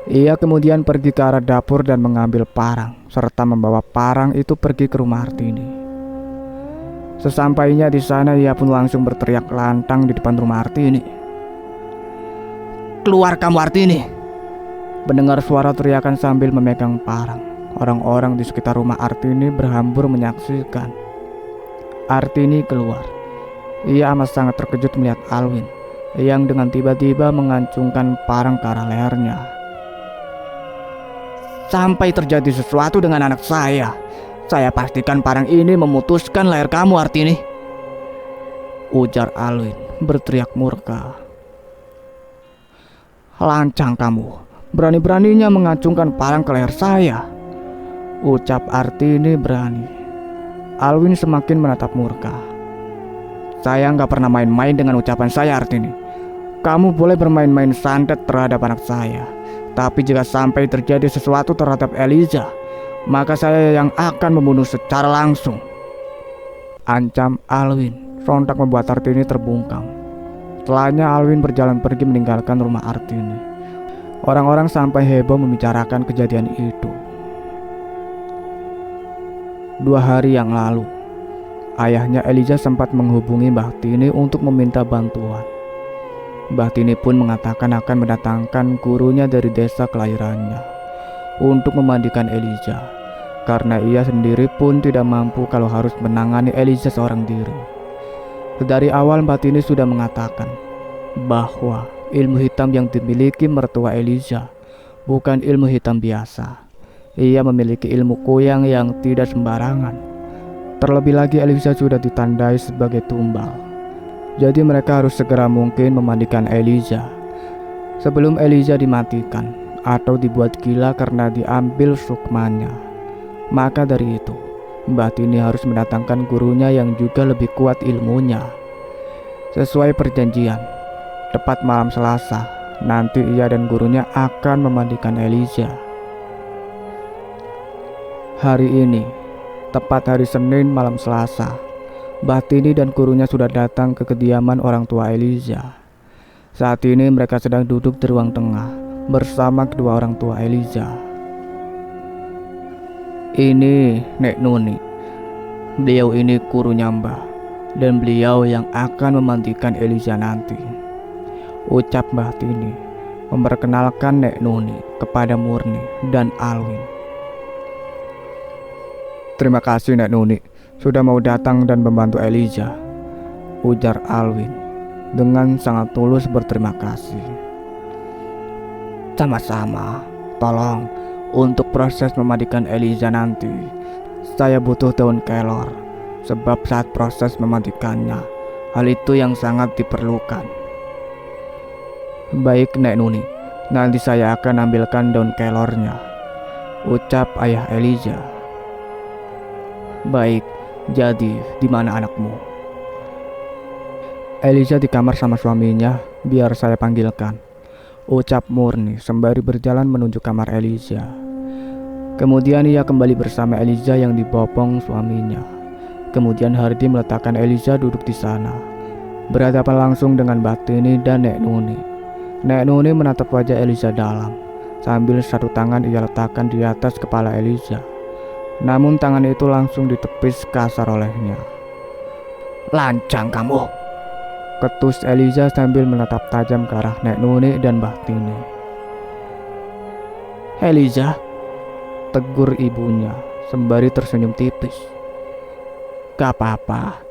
Speaker 1: Ia kemudian pergi ke arah dapur dan mengambil parang, serta membawa parang itu pergi ke rumah Artini. Sesampainya di sana, ia pun langsung berteriak lantang di depan rumah Artini. "Keluar kamu Artini!" Mendengar suara teriakan sambil memegang parang, orang-orang di sekitar rumah Artini berhambur menyaksikan. Artini keluar. Ia amat sangat terkejut melihat Alwin yang dengan tiba-tiba mengancungkan parang ke arah lehernya. "Sampai terjadi sesuatu dengan anak saya pastikan parang ini memutuskan leher kamu Artini," ujar Alwin berteriak murka. "Lancang kamu, berani-beraninya mengacungkan parang ke leher saya," ucap Artini berani. Alwin semakin menatap murka. "Saya nggak pernah main-main dengan ucapan saya Artini. Kamu boleh bermain-main santet terhadap anak saya, tapi jika sampai terjadi sesuatu terhadap Eliza, maka saya yang akan membunuh secara langsung," ancam Alwin. Sontak membuat Artini terbungkam. Setelahnya Alwin berjalan pergi meninggalkan rumah Artini. Orang-orang sampai heboh membicarakan kejadian itu. 2 hari yang lalu, ayahnya Eliza sempat menghubungi Mbah Tini untuk meminta bantuan. Mbah Tini pun mengatakan akan mendatangkan gurunya dari desa kelahirannya untuk memandikan Eliza, karena ia sendiri pun tidak mampu kalau harus menangani Eliza seorang diri. Dari awal Mbah Tini sudah mengatakan bahwa ilmu hitam yang dimiliki mertua Eliza bukan ilmu hitam biasa. Ia memiliki ilmu kuyang yang tidak sembarangan. Terlebih lagi Eliza sudah ditandai sebagai tumbal. Jadi mereka harus segera mungkin memandikan Eliza sebelum Eliza dimatikan atau dibuat gila karena diambil sukmanya. Maka dari itu, Mbah Tini harus mendatangkan gurunya yang juga lebih kuat ilmunya. Sesuai perjanjian, tepat malam Selasa, nanti ia dan gurunya akan memandikan Eliza. Hari ini, tepat hari Senin malam Selasa, Bahtini dan gurunya sudah datang ke kediaman orang tua Eliza. Saat ini mereka sedang duduk di ruang tengah bersama kedua orang tua Eliza. Ini Nek Nuni. Beliau ini gurunya Mbah, dan beliau yang akan memandikan Eliza nanti, ucap Bahtini memperkenalkan Nek Nuni kepada Murni dan Alwin. Terima kasih Nek Nuni sudah mau datang dan membantu Eliza, ujar Alwin dengan sangat tulus berterima kasih. Sama-sama. Tolong untuk proses memandikan Eliza nanti, saya butuh daun kelor, sebab saat proses memandikannya, hal itu yang sangat diperlukan. Baik Nek Nuni, nanti saya akan ambilkan daun kelornya, ucap ayah Eliza. Baik, jadi di mana anakmu? Eliza di kamar sama suaminya, biar saya panggilkan, ucap Murni sembari berjalan menuju kamar Eliza. Kemudian ia kembali bersama Eliza yang dibopong suaminya. Kemudian Hardi meletakkan Eliza duduk di sana, berhadapan langsung dengan Bahtini dan Nek Nuni. Nek Nuni menatap wajah Eliza dalam, sambil satu tangan ia letakkan di atas kepala Eliza. Namun tangan itu langsung ditepis kasar olehnya. Lancang kamu, ketus Eliza sambil menatap tajam ke arah Nek Nuni dan Bahtini. Eliza, tegur ibunya sembari tersenyum tipis. Gak apa-apa,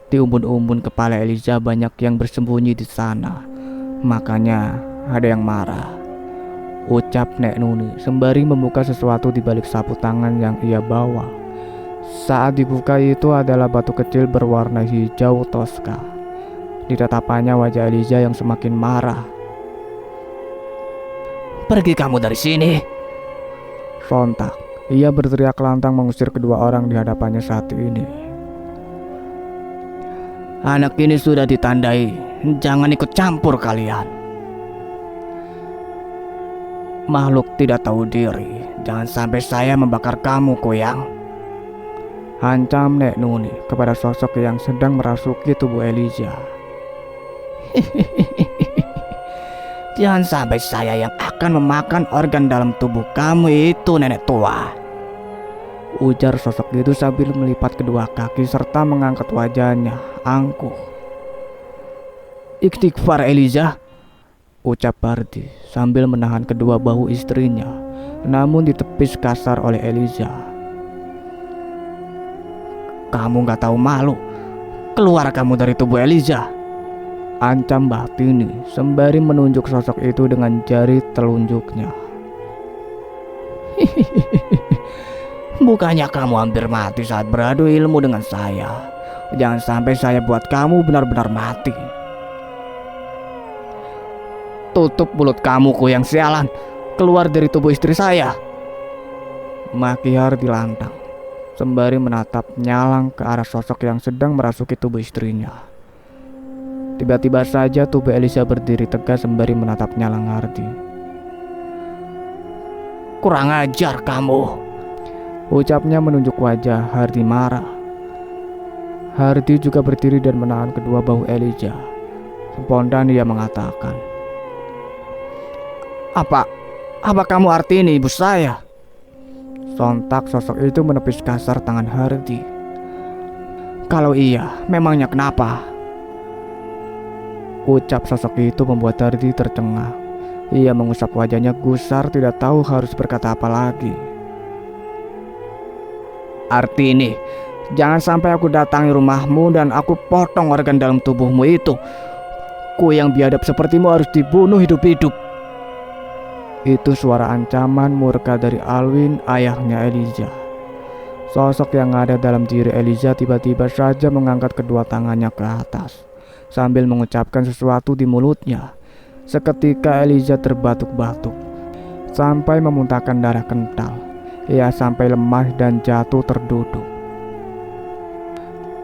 Speaker 1: di umbun-umbun kepala Eliza banyak yang bersembunyi di sana, makanya ada yang marah, ucap Nek Nuni sembari membuka sesuatu di balik sapu tangan yang ia bawa. Saat dibuka itu adalah batu kecil berwarna hijau toska. Di tatapannya wajah Eliza yang semakin marah. Pergi kamu dari sini. Sontak ia berteriak lantang mengusir kedua orang di hadapannya saat ini. Anak ini sudah ditandai, jangan ikut campur kalian. Makhluk tidak tahu diri, jangan sampai saya membakar kamu, Koyang, ancam Nek Nuni kepada sosok yang sedang merasuki tubuh Eliza. Jangan sampai saya yang akan memakan organ dalam tubuh kamu itu, nenek tua, ujar sosok itu sambil melipat kedua kaki serta mengangkat wajahnya angkuh. Istighfar Eliza, ucap Hardi sambil menahan kedua bahu istrinya, namun ditepis kasar oleh Eliza. Kamu gak tahu malu, keluar kamu dari tubuh Eliza, ancam Bahtini sembari menunjuk sosok itu dengan jari telunjuknya. Bukannya kamu hampir mati saat beradu ilmu dengan saya? Jangan sampai saya buat kamu benar-benar mati. Tutup mulut kamu, Koyang sialan, keluar dari tubuh istri saya, maki Hardi lantang sembari menatap nyalang ke arah sosok yang sedang merasuki tubuh istrinya. Tiba-tiba saja tubuh Eliza berdiri tegak sembari menatap nyalang Hardi. Kurang ajar kamu, ucapnya menunjuk wajah Hardi marah. Hardi juga berdiri dan menahan kedua bahu Eliza. Spontan ia mengatakan, Apa kamu arti ini ibu saya? Sontak sosok itu menepis kasar tangan Hardi. Kalau iya, memangnya kenapa? Ucap sosok itu membuat Hardi tercengang. Ia mengusap wajahnya gusar, tidak tahu harus berkata apa lagi. Arti ini, jangan sampai aku datangi rumahmu dan aku potong organ dalam tubuhmu itu. Ku yang biadab sepertimu harus dibunuh hidup-hidup. Itu suara ancaman murka dari Alwin, ayahnya Eliza. Sosok yang ada dalam diri Eliza tiba-tiba saja mengangkat kedua tangannya ke atas sambil mengucapkan sesuatu di mulutnya. Seketika Eliza terbatuk-batuk sampai memuntahkan darah kental. Ia sampai lemah dan jatuh terduduk.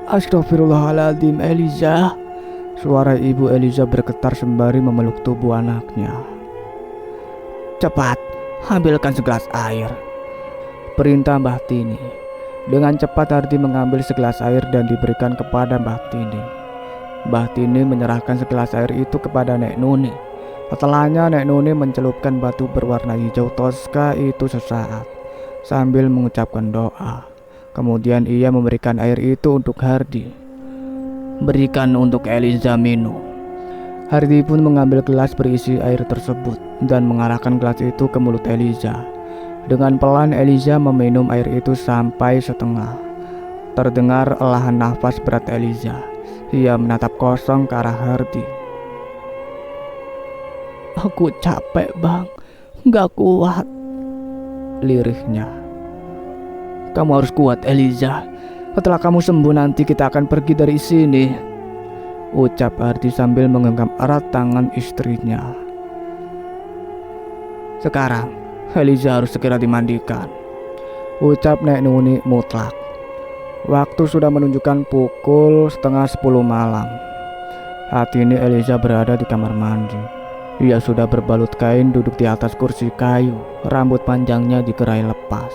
Speaker 1: Astagfirullahaladzim Eliza, suara ibu Eliza bergetar sembari memeluk tubuh anaknya. Cepat, ambilkan segelas air, perintah Bahtini. Dengan cepat Hardi mengambil segelas air dan diberikan kepada Mbah Tini. Mbah Tini menyerahkan segelas air itu kepada Nek Nuni. Setelahnya Nek Nuni mencelupkan batu berwarna hijau toska itu sesaat sambil mengucapkan doa. Kemudian ia memberikan air itu untuk Hardi. "Berikan untuk Eliza minum." Hardi pun mengambil gelas berisi air tersebut dan mengarahkan gelas itu ke mulut Eliza. Dengan pelan Eliza meminum air itu sampai setengah. Terdengar elahan nafas berat Eliza. Ia menatap kosong ke arah Hardi. "Aku capek bang, gak kuat," lirihnya. "Kamu harus kuat Eliza. Setelah kamu sembuh nanti kita akan pergi dari sini," ucap Hardi sambil menggenggam erat tangan istrinya. "Sekarang Eliza harus segera dimandikan," ucap Nek Nuni mutlak. Waktu sudah menunjukkan pukul 9:30 malam. Saat ini Eliza berada di kamar mandi. Ia sudah berbalut kain duduk di atas kursi kayu, rambut panjangnya dikerai lepas.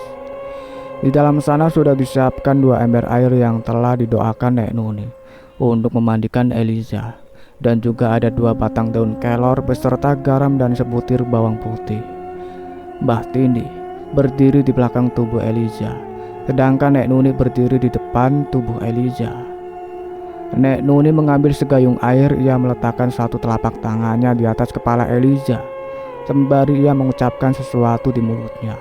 Speaker 1: Di dalam sana sudah disiapkan 2 ember air yang telah didoakan Nek Nuni untuk memandikan Eliza, dan juga ada 2 batang daun kelor beserta garam dan sebutir bawang putih. Mbah Tini berdiri di belakang tubuh Eliza, sedangkan Nek Nuni berdiri di depan tubuh Eliza. Nek Nuni mengambil segayung air. Ia meletakkan satu telapak tangannya di atas kepala Eliza, sembari ia mengucapkan sesuatu di mulutnya.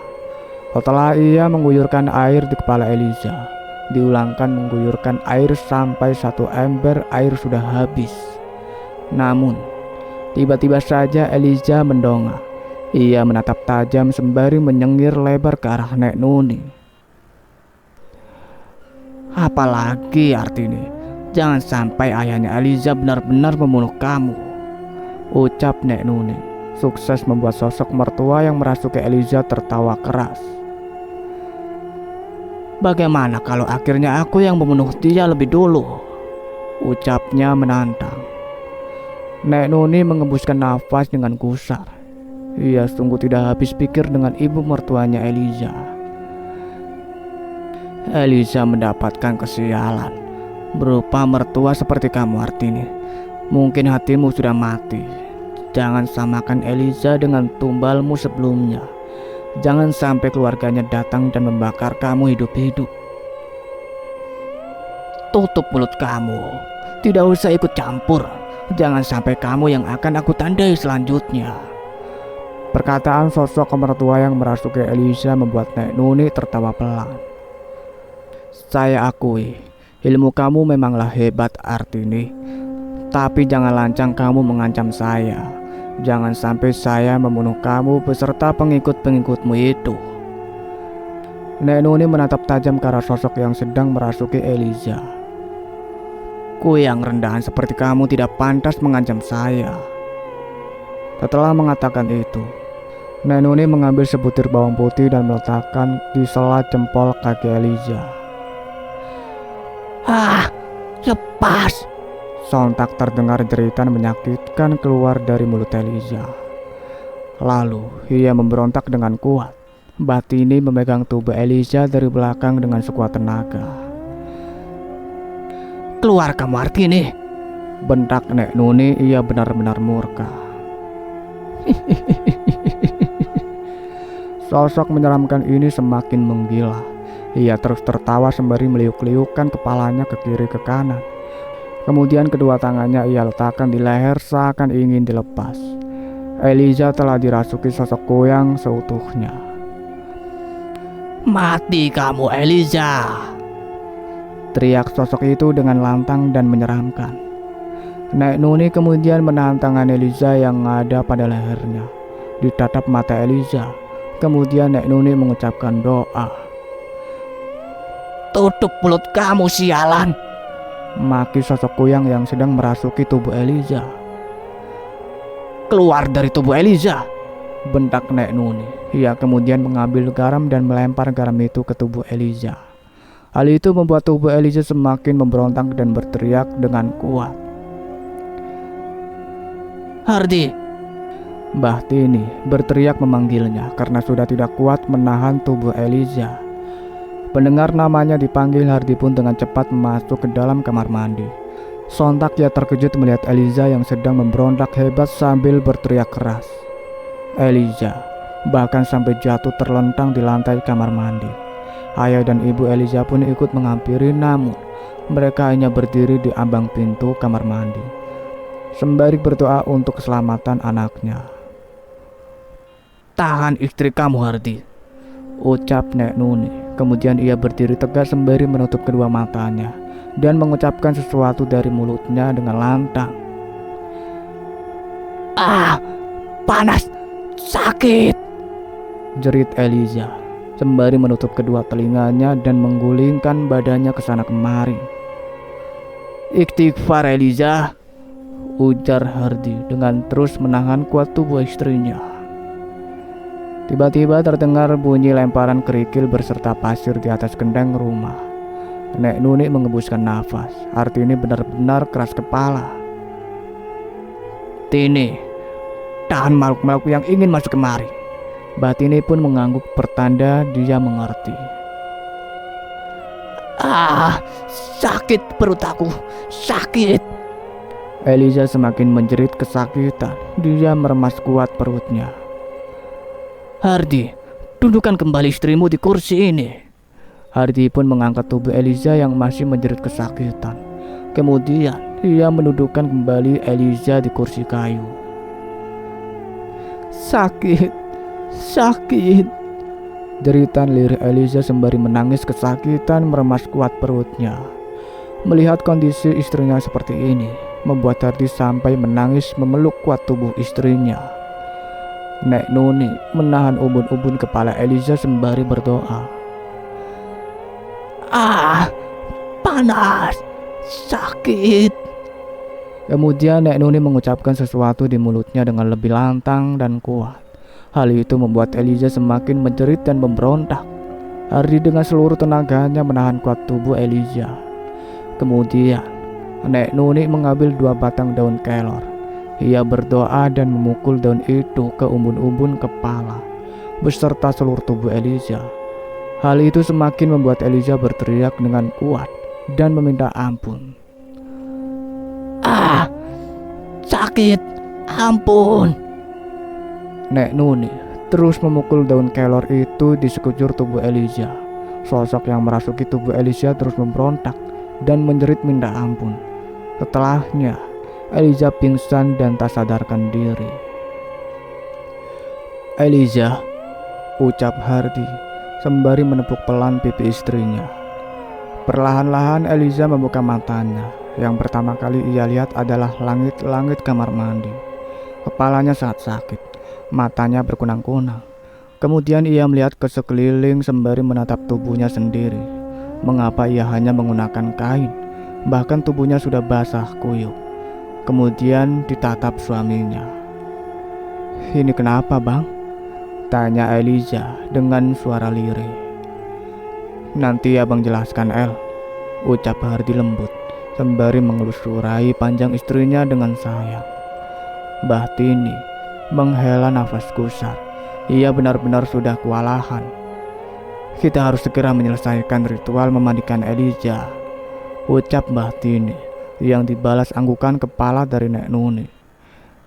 Speaker 1: Setelah ia mengguyurkan air di kepala Eliza, diulangkan mengguyurkan air sampai 1 ember air sudah habis. Namun, tiba-tiba saja Eliza mendongak. Ia menatap tajam sembari menyengir lebar ke arah Nek Nuni. "Apalagi Artini, jangan sampai ayahnya Eliza benar-benar membunuh kamu," ucap Nek Nuni, sukses membuat sosok mertua yang merasuki Eliza tertawa keras. "Bagaimana kalau akhirnya aku yang membunuh dia lebih dulu?" ucapnya menantang. Nek Nuni mengembuskan nafas dengan gusar. Ia sungguh tidak habis pikir dengan ibu mertuanya Eliza. "Eliza mendapatkan kesialan berupa mertua seperti kamu Artini. Mungkin hatimu sudah mati. Jangan samakan Eliza dengan tumbalmu sebelumnya. Jangan sampai keluarganya datang dan membakar kamu hidup-hidup." "Tutup mulut kamu. Tidak usah ikut campur. Jangan sampai kamu yang akan aku tandai selanjutnya." Perkataan sosok mertua yang merasuki Eliza membuat Nek Nuni tertawa pelan. "Saya akui, ilmu kamu memanglah hebat Artini. Tapi jangan lancang kamu mengancam saya. Jangan sampai saya membunuh kamu beserta pengikut-pengikutmu itu." Nek Nuni menatap tajam ke arah sosok yang sedang merasuki Eliza. "Ku yang rendahan seperti kamu tidak pantas mengancam saya." Setelah mengatakan itu, Nek Nuni mengambil sebutir bawang putih dan meletakkan di sela jempol kaki Eliza. "Ah, lepas!" Sontak terdengar jeritan menyakitkan keluar dari mulut Eliza. Lalu ia memberontak dengan kuat. Mbah Tini memegang tubuh Eliza dari belakang dengan sekuat tenaga. "Keluar kamu Artini!" bentak Nek Nuni. Ia benar-benar murka. Sosok menyeramkan ini semakin menggila. Ia terus tertawa sembari meliuk-liukkan kepalanya ke kiri ke kanan. Kemudian kedua tangannya ia letakkan di leher seakan ingin dilepas. Eliza telah dirasuki sosok goyang seutuhnya. "Mati kamu Eliza!" teriak sosok itu dengan lantang dan menyeramkan. Nek Nuni kemudian menahan tangan Eliza yang ada pada lehernya. Ditatap mata Eliza. Kemudian Nek Nuni mengucapkan doa. "Tutup mulut kamu sialan!" maki sosok kuyang yang sedang merasuki tubuh Eliza. "Keluar dari tubuh Eliza!" bentak Nek Nuni. Ia kemudian mengambil garam dan melempar garam itu ke tubuh Eliza. Hal itu membuat tubuh Eliza semakin memberontak dan berteriak dengan kuat. "Hardi!" Mbah Tini berteriak memanggilnya karena sudah tidak kuat menahan tubuh Eliza. Mendengar namanya dipanggil, Hardi pun dengan cepat masuk ke dalam kamar mandi. Sontak ia terkejut melihat Eliza yang sedang memberontak hebat sambil berteriak keras. Eliza bahkan sampai jatuh terlentang di lantai kamar mandi. Ayah dan ibu Eliza pun ikut menghampiri, namun mereka hanya berdiri di ambang pintu kamar mandi sembari berdoa untuk keselamatan anaknya. "Tahan istri kamu, Hardi," ucap Nek Nuni. Kemudian ia berdiri tegak sembari menutup kedua matanya dan mengucapkan sesuatu dari mulutnya dengan lantang. "Ah, panas, sakit," jerit Eliza sembari menutup kedua telinganya dan menggulingkan badannya ke sana kemari. "Istighfar Eliza," ujar Hardi dengan terus menahan kuat tubuh istrinya. Tiba-tiba terdengar bunyi lemparan kerikil berserta pasir di atas genteng rumah. Nek Nuni menghembuskan nafas. Hardi ini benar-benar keras kepala. "Tini, tahan makhluk-makhluk yang ingin masuk kemari." Batini pun mengangguk pertanda dia mengerti. "Ah, sakit perut aku, sakit." Eliza semakin menjerit kesakitan. Dia meremas kuat perutnya. "Hardi, dudukkan kembali istrimu di kursi ini." Hardi pun mengangkat tubuh Eliza yang masih menjerit kesakitan. Kemudian ia mendudukkan kembali Eliza di kursi kayu. "Sakit, sakit," jeritan lirih Eliza sembari menangis kesakitan meremas kuat perutnya. Melihat kondisi istrinya seperti ini membuat Hardi sampai menangis memeluk kuat tubuh istrinya. Nek Nuni menahan ubun-ubun kepala Eliza sembari berdoa. "Ah, panas, sakit." Kemudian Nek Nuni mengucapkan sesuatu di mulutnya dengan lebih lantang dan kuat. Hal itu membuat Eliza semakin menjerit dan memberontak. Hardi dengan seluruh tenaganya menahan kuat tubuh Eliza. Kemudian Nek Nuni mengambil 2 batang daun kelor. Ia berdoa dan memukul daun itu ke umbun-umbun kepala beserta seluruh tubuh Eliza. Hal itu semakin membuat Eliza berteriak dengan kuat dan meminta ampun. "Ah, sakit, ampun." Nek Nuni terus memukul daun kelor itu di sekujur tubuh Eliza. Sosok yang merasuki tubuh Eliza terus memberontak dan menjerit minta ampun. Setelahnya Eliza pingsan dan tak sadarkan diri. "Eliza," ucap Hardi sembari menepuk pelan pipi istrinya. Perlahan-lahan Eliza membuka matanya. Yang pertama kali ia lihat adalah langit-langit kamar mandi. Kepalanya sangat sakit, matanya berkunang-kunang. Kemudian ia melihat ke sekeliling sembari menatap tubuhnya sendiri. Mengapa ia hanya menggunakan kain? Bahkan tubuhnya sudah basah kuyup. Kemudian ditatap suaminya. "Ini kenapa, Bang?" tanya Eliza dengan suara lirih. "Nanti abang jelaskan, El," ucap Hardi lembut sembari mengelusurai panjang istrinya dengan sayang. Batini menghela nafas gusar. Ia benar-benar sudah kewalahan. "Kita harus segera menyelesaikan ritual memandikan Eliza," ucap Batini yang dibalas anggukan kepala dari Nek Nuni.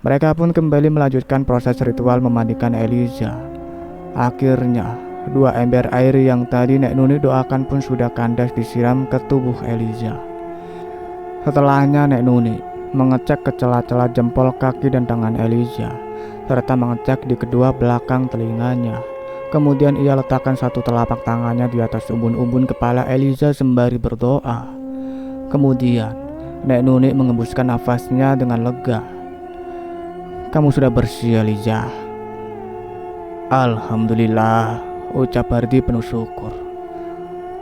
Speaker 1: Mereka pun kembali melanjutkan proses ritual memandikan Eliza. Akhirnya 2 ember air yang tadi Nek Nuni doakan pun sudah kandas disiram ke tubuh Eliza. Setelahnya Nek Nuni mengecek ke celah-celah jempol kaki dan tangan Eliza, serta mengecek di kedua belakang telinganya. Kemudian ia letakkan 1 telapak tangannya di atas umbun-umbun kepala Eliza sembari berdoa. Kemudian Nek Nuni mengembuskan nafasnya dengan lega. "Kamu sudah bersih, Eliza." "Alhamdulillah," ucap Hardi penuh syukur.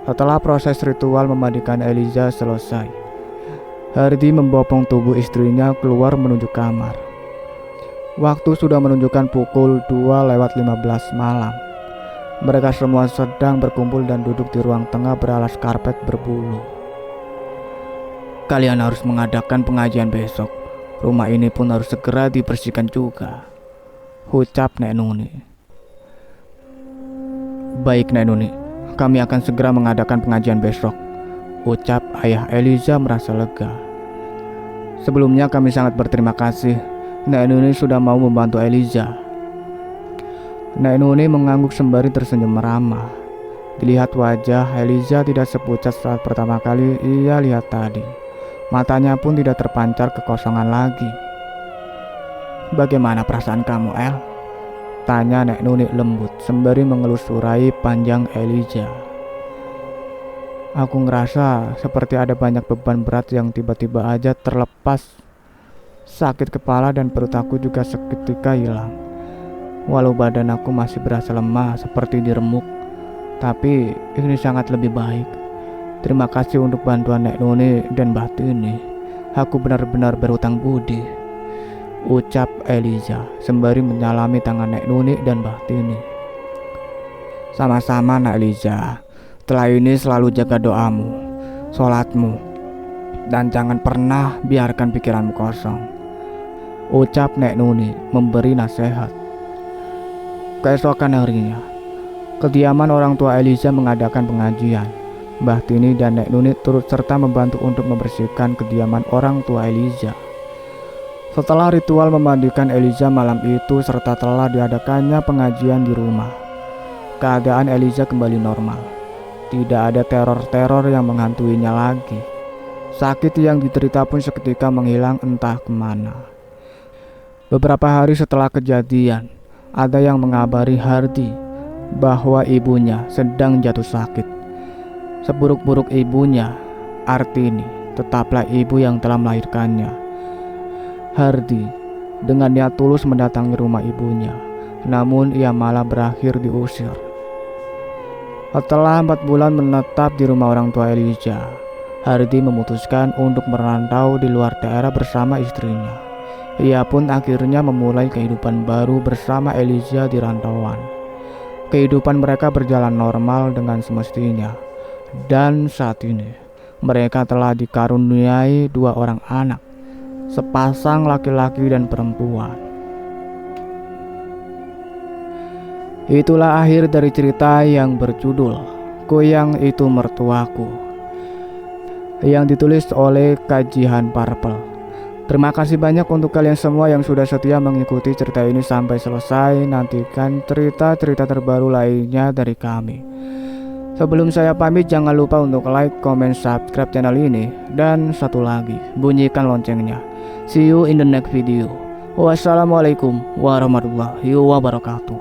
Speaker 1: Setelah proses ritual memandikan Eliza selesai, Hardi membopong tubuh istrinya keluar menuju kamar. Waktu sudah menunjukkan pukul 2:15 malam. Mereka semua sedang berkumpul dan duduk di ruang tengah beralas karpet berbulu. "Kalian harus mengadakan pengajian besok. Rumah ini pun harus segera dibersihkan juga," ucap Nek Nuni. "Baik Nek Nuni, kami akan segera mengadakan pengajian besok, ucap ayah Eliza merasa lega. Sebelumnya kami sangat berterima kasih Nek Nuni sudah mau membantu Eliza. Nek Nuni mengangguk sembari tersenyum ramah. Dilihat wajah Eliza tidak sepucat saat pertama kali ia lihat tadi. Matanya pun tidak terpancar kekosongan lagi. Bagaimana perasaan kamu, El? Tanya Nek Nuni lembut sembari mengelusurai panjang Eliza. Aku ngerasa seperti ada banyak beban berat yang tiba-tiba aja terlepas. Sakit kepala dan perut aku juga seketika hilang. Walau badan aku masih berasa lemah seperti diremuk, tapi ini sangat lebih baik. Terima kasih untuk bantuan Nek Nuni dan Mbah Tini. Aku benar-benar berhutang budi, ucap Eliza sembari menyalami tangan Nek Nuni dan Mbah Tini. Sama-sama Nak Eliza. Setelah ini selalu jaga doamu, sholatmu, dan jangan pernah biarkan pikiranmu kosong, ucap Nek Nuni memberi nasihat. Keesokan harinya, kediaman orang tua Eliza mengadakan pengajian. Mbah Tini dan Nek Nuni turut serta membantu untuk membersihkan kediaman orang tua Eliza. Setelah ritual memandikan Eliza malam itu serta telah diadakannya pengajian di rumah, keadaan Eliza kembali normal. Tidak ada teror-teror yang menghantuinya lagi. Sakit yang diderita pun seketika menghilang entah kemana. Beberapa hari setelah kejadian, ada yang mengabari Hardi bahwa ibunya sedang jatuh sakit. Seburuk-buruk ibunya, Artini, tetaplah ibu yang telah melahirkannya. Hardi dengan niat tulus mendatangi rumah ibunya, namun ia malah berakhir diusir. Setelah 4 bulan menetap di rumah orang tua Eliza, Hardi memutuskan untuk merantau di luar daerah bersama istrinya. Ia pun akhirnya memulai kehidupan baru bersama Eliza di rantauan. Kehidupan mereka berjalan normal dengan semestinya. Dan saat ini mereka telah dikaruniai 2 orang anak, sepasang laki-laki dan perempuan. Itulah akhir dari cerita yang berjudul Kuyang Itu Mertuaku, yang ditulis oleh Kajian Purple. Terima kasih banyak untuk kalian semua yang sudah setia mengikuti cerita ini sampai selesai. Nantikan cerita-cerita terbaru lainnya dari kami. Sebelum saya pamit, jangan lupa untuk like, comment, subscribe channel ini. Dan satu lagi, bunyikan loncengnya. See you in the next video. Wassalamualaikum warahmatullahi wabarakatuh.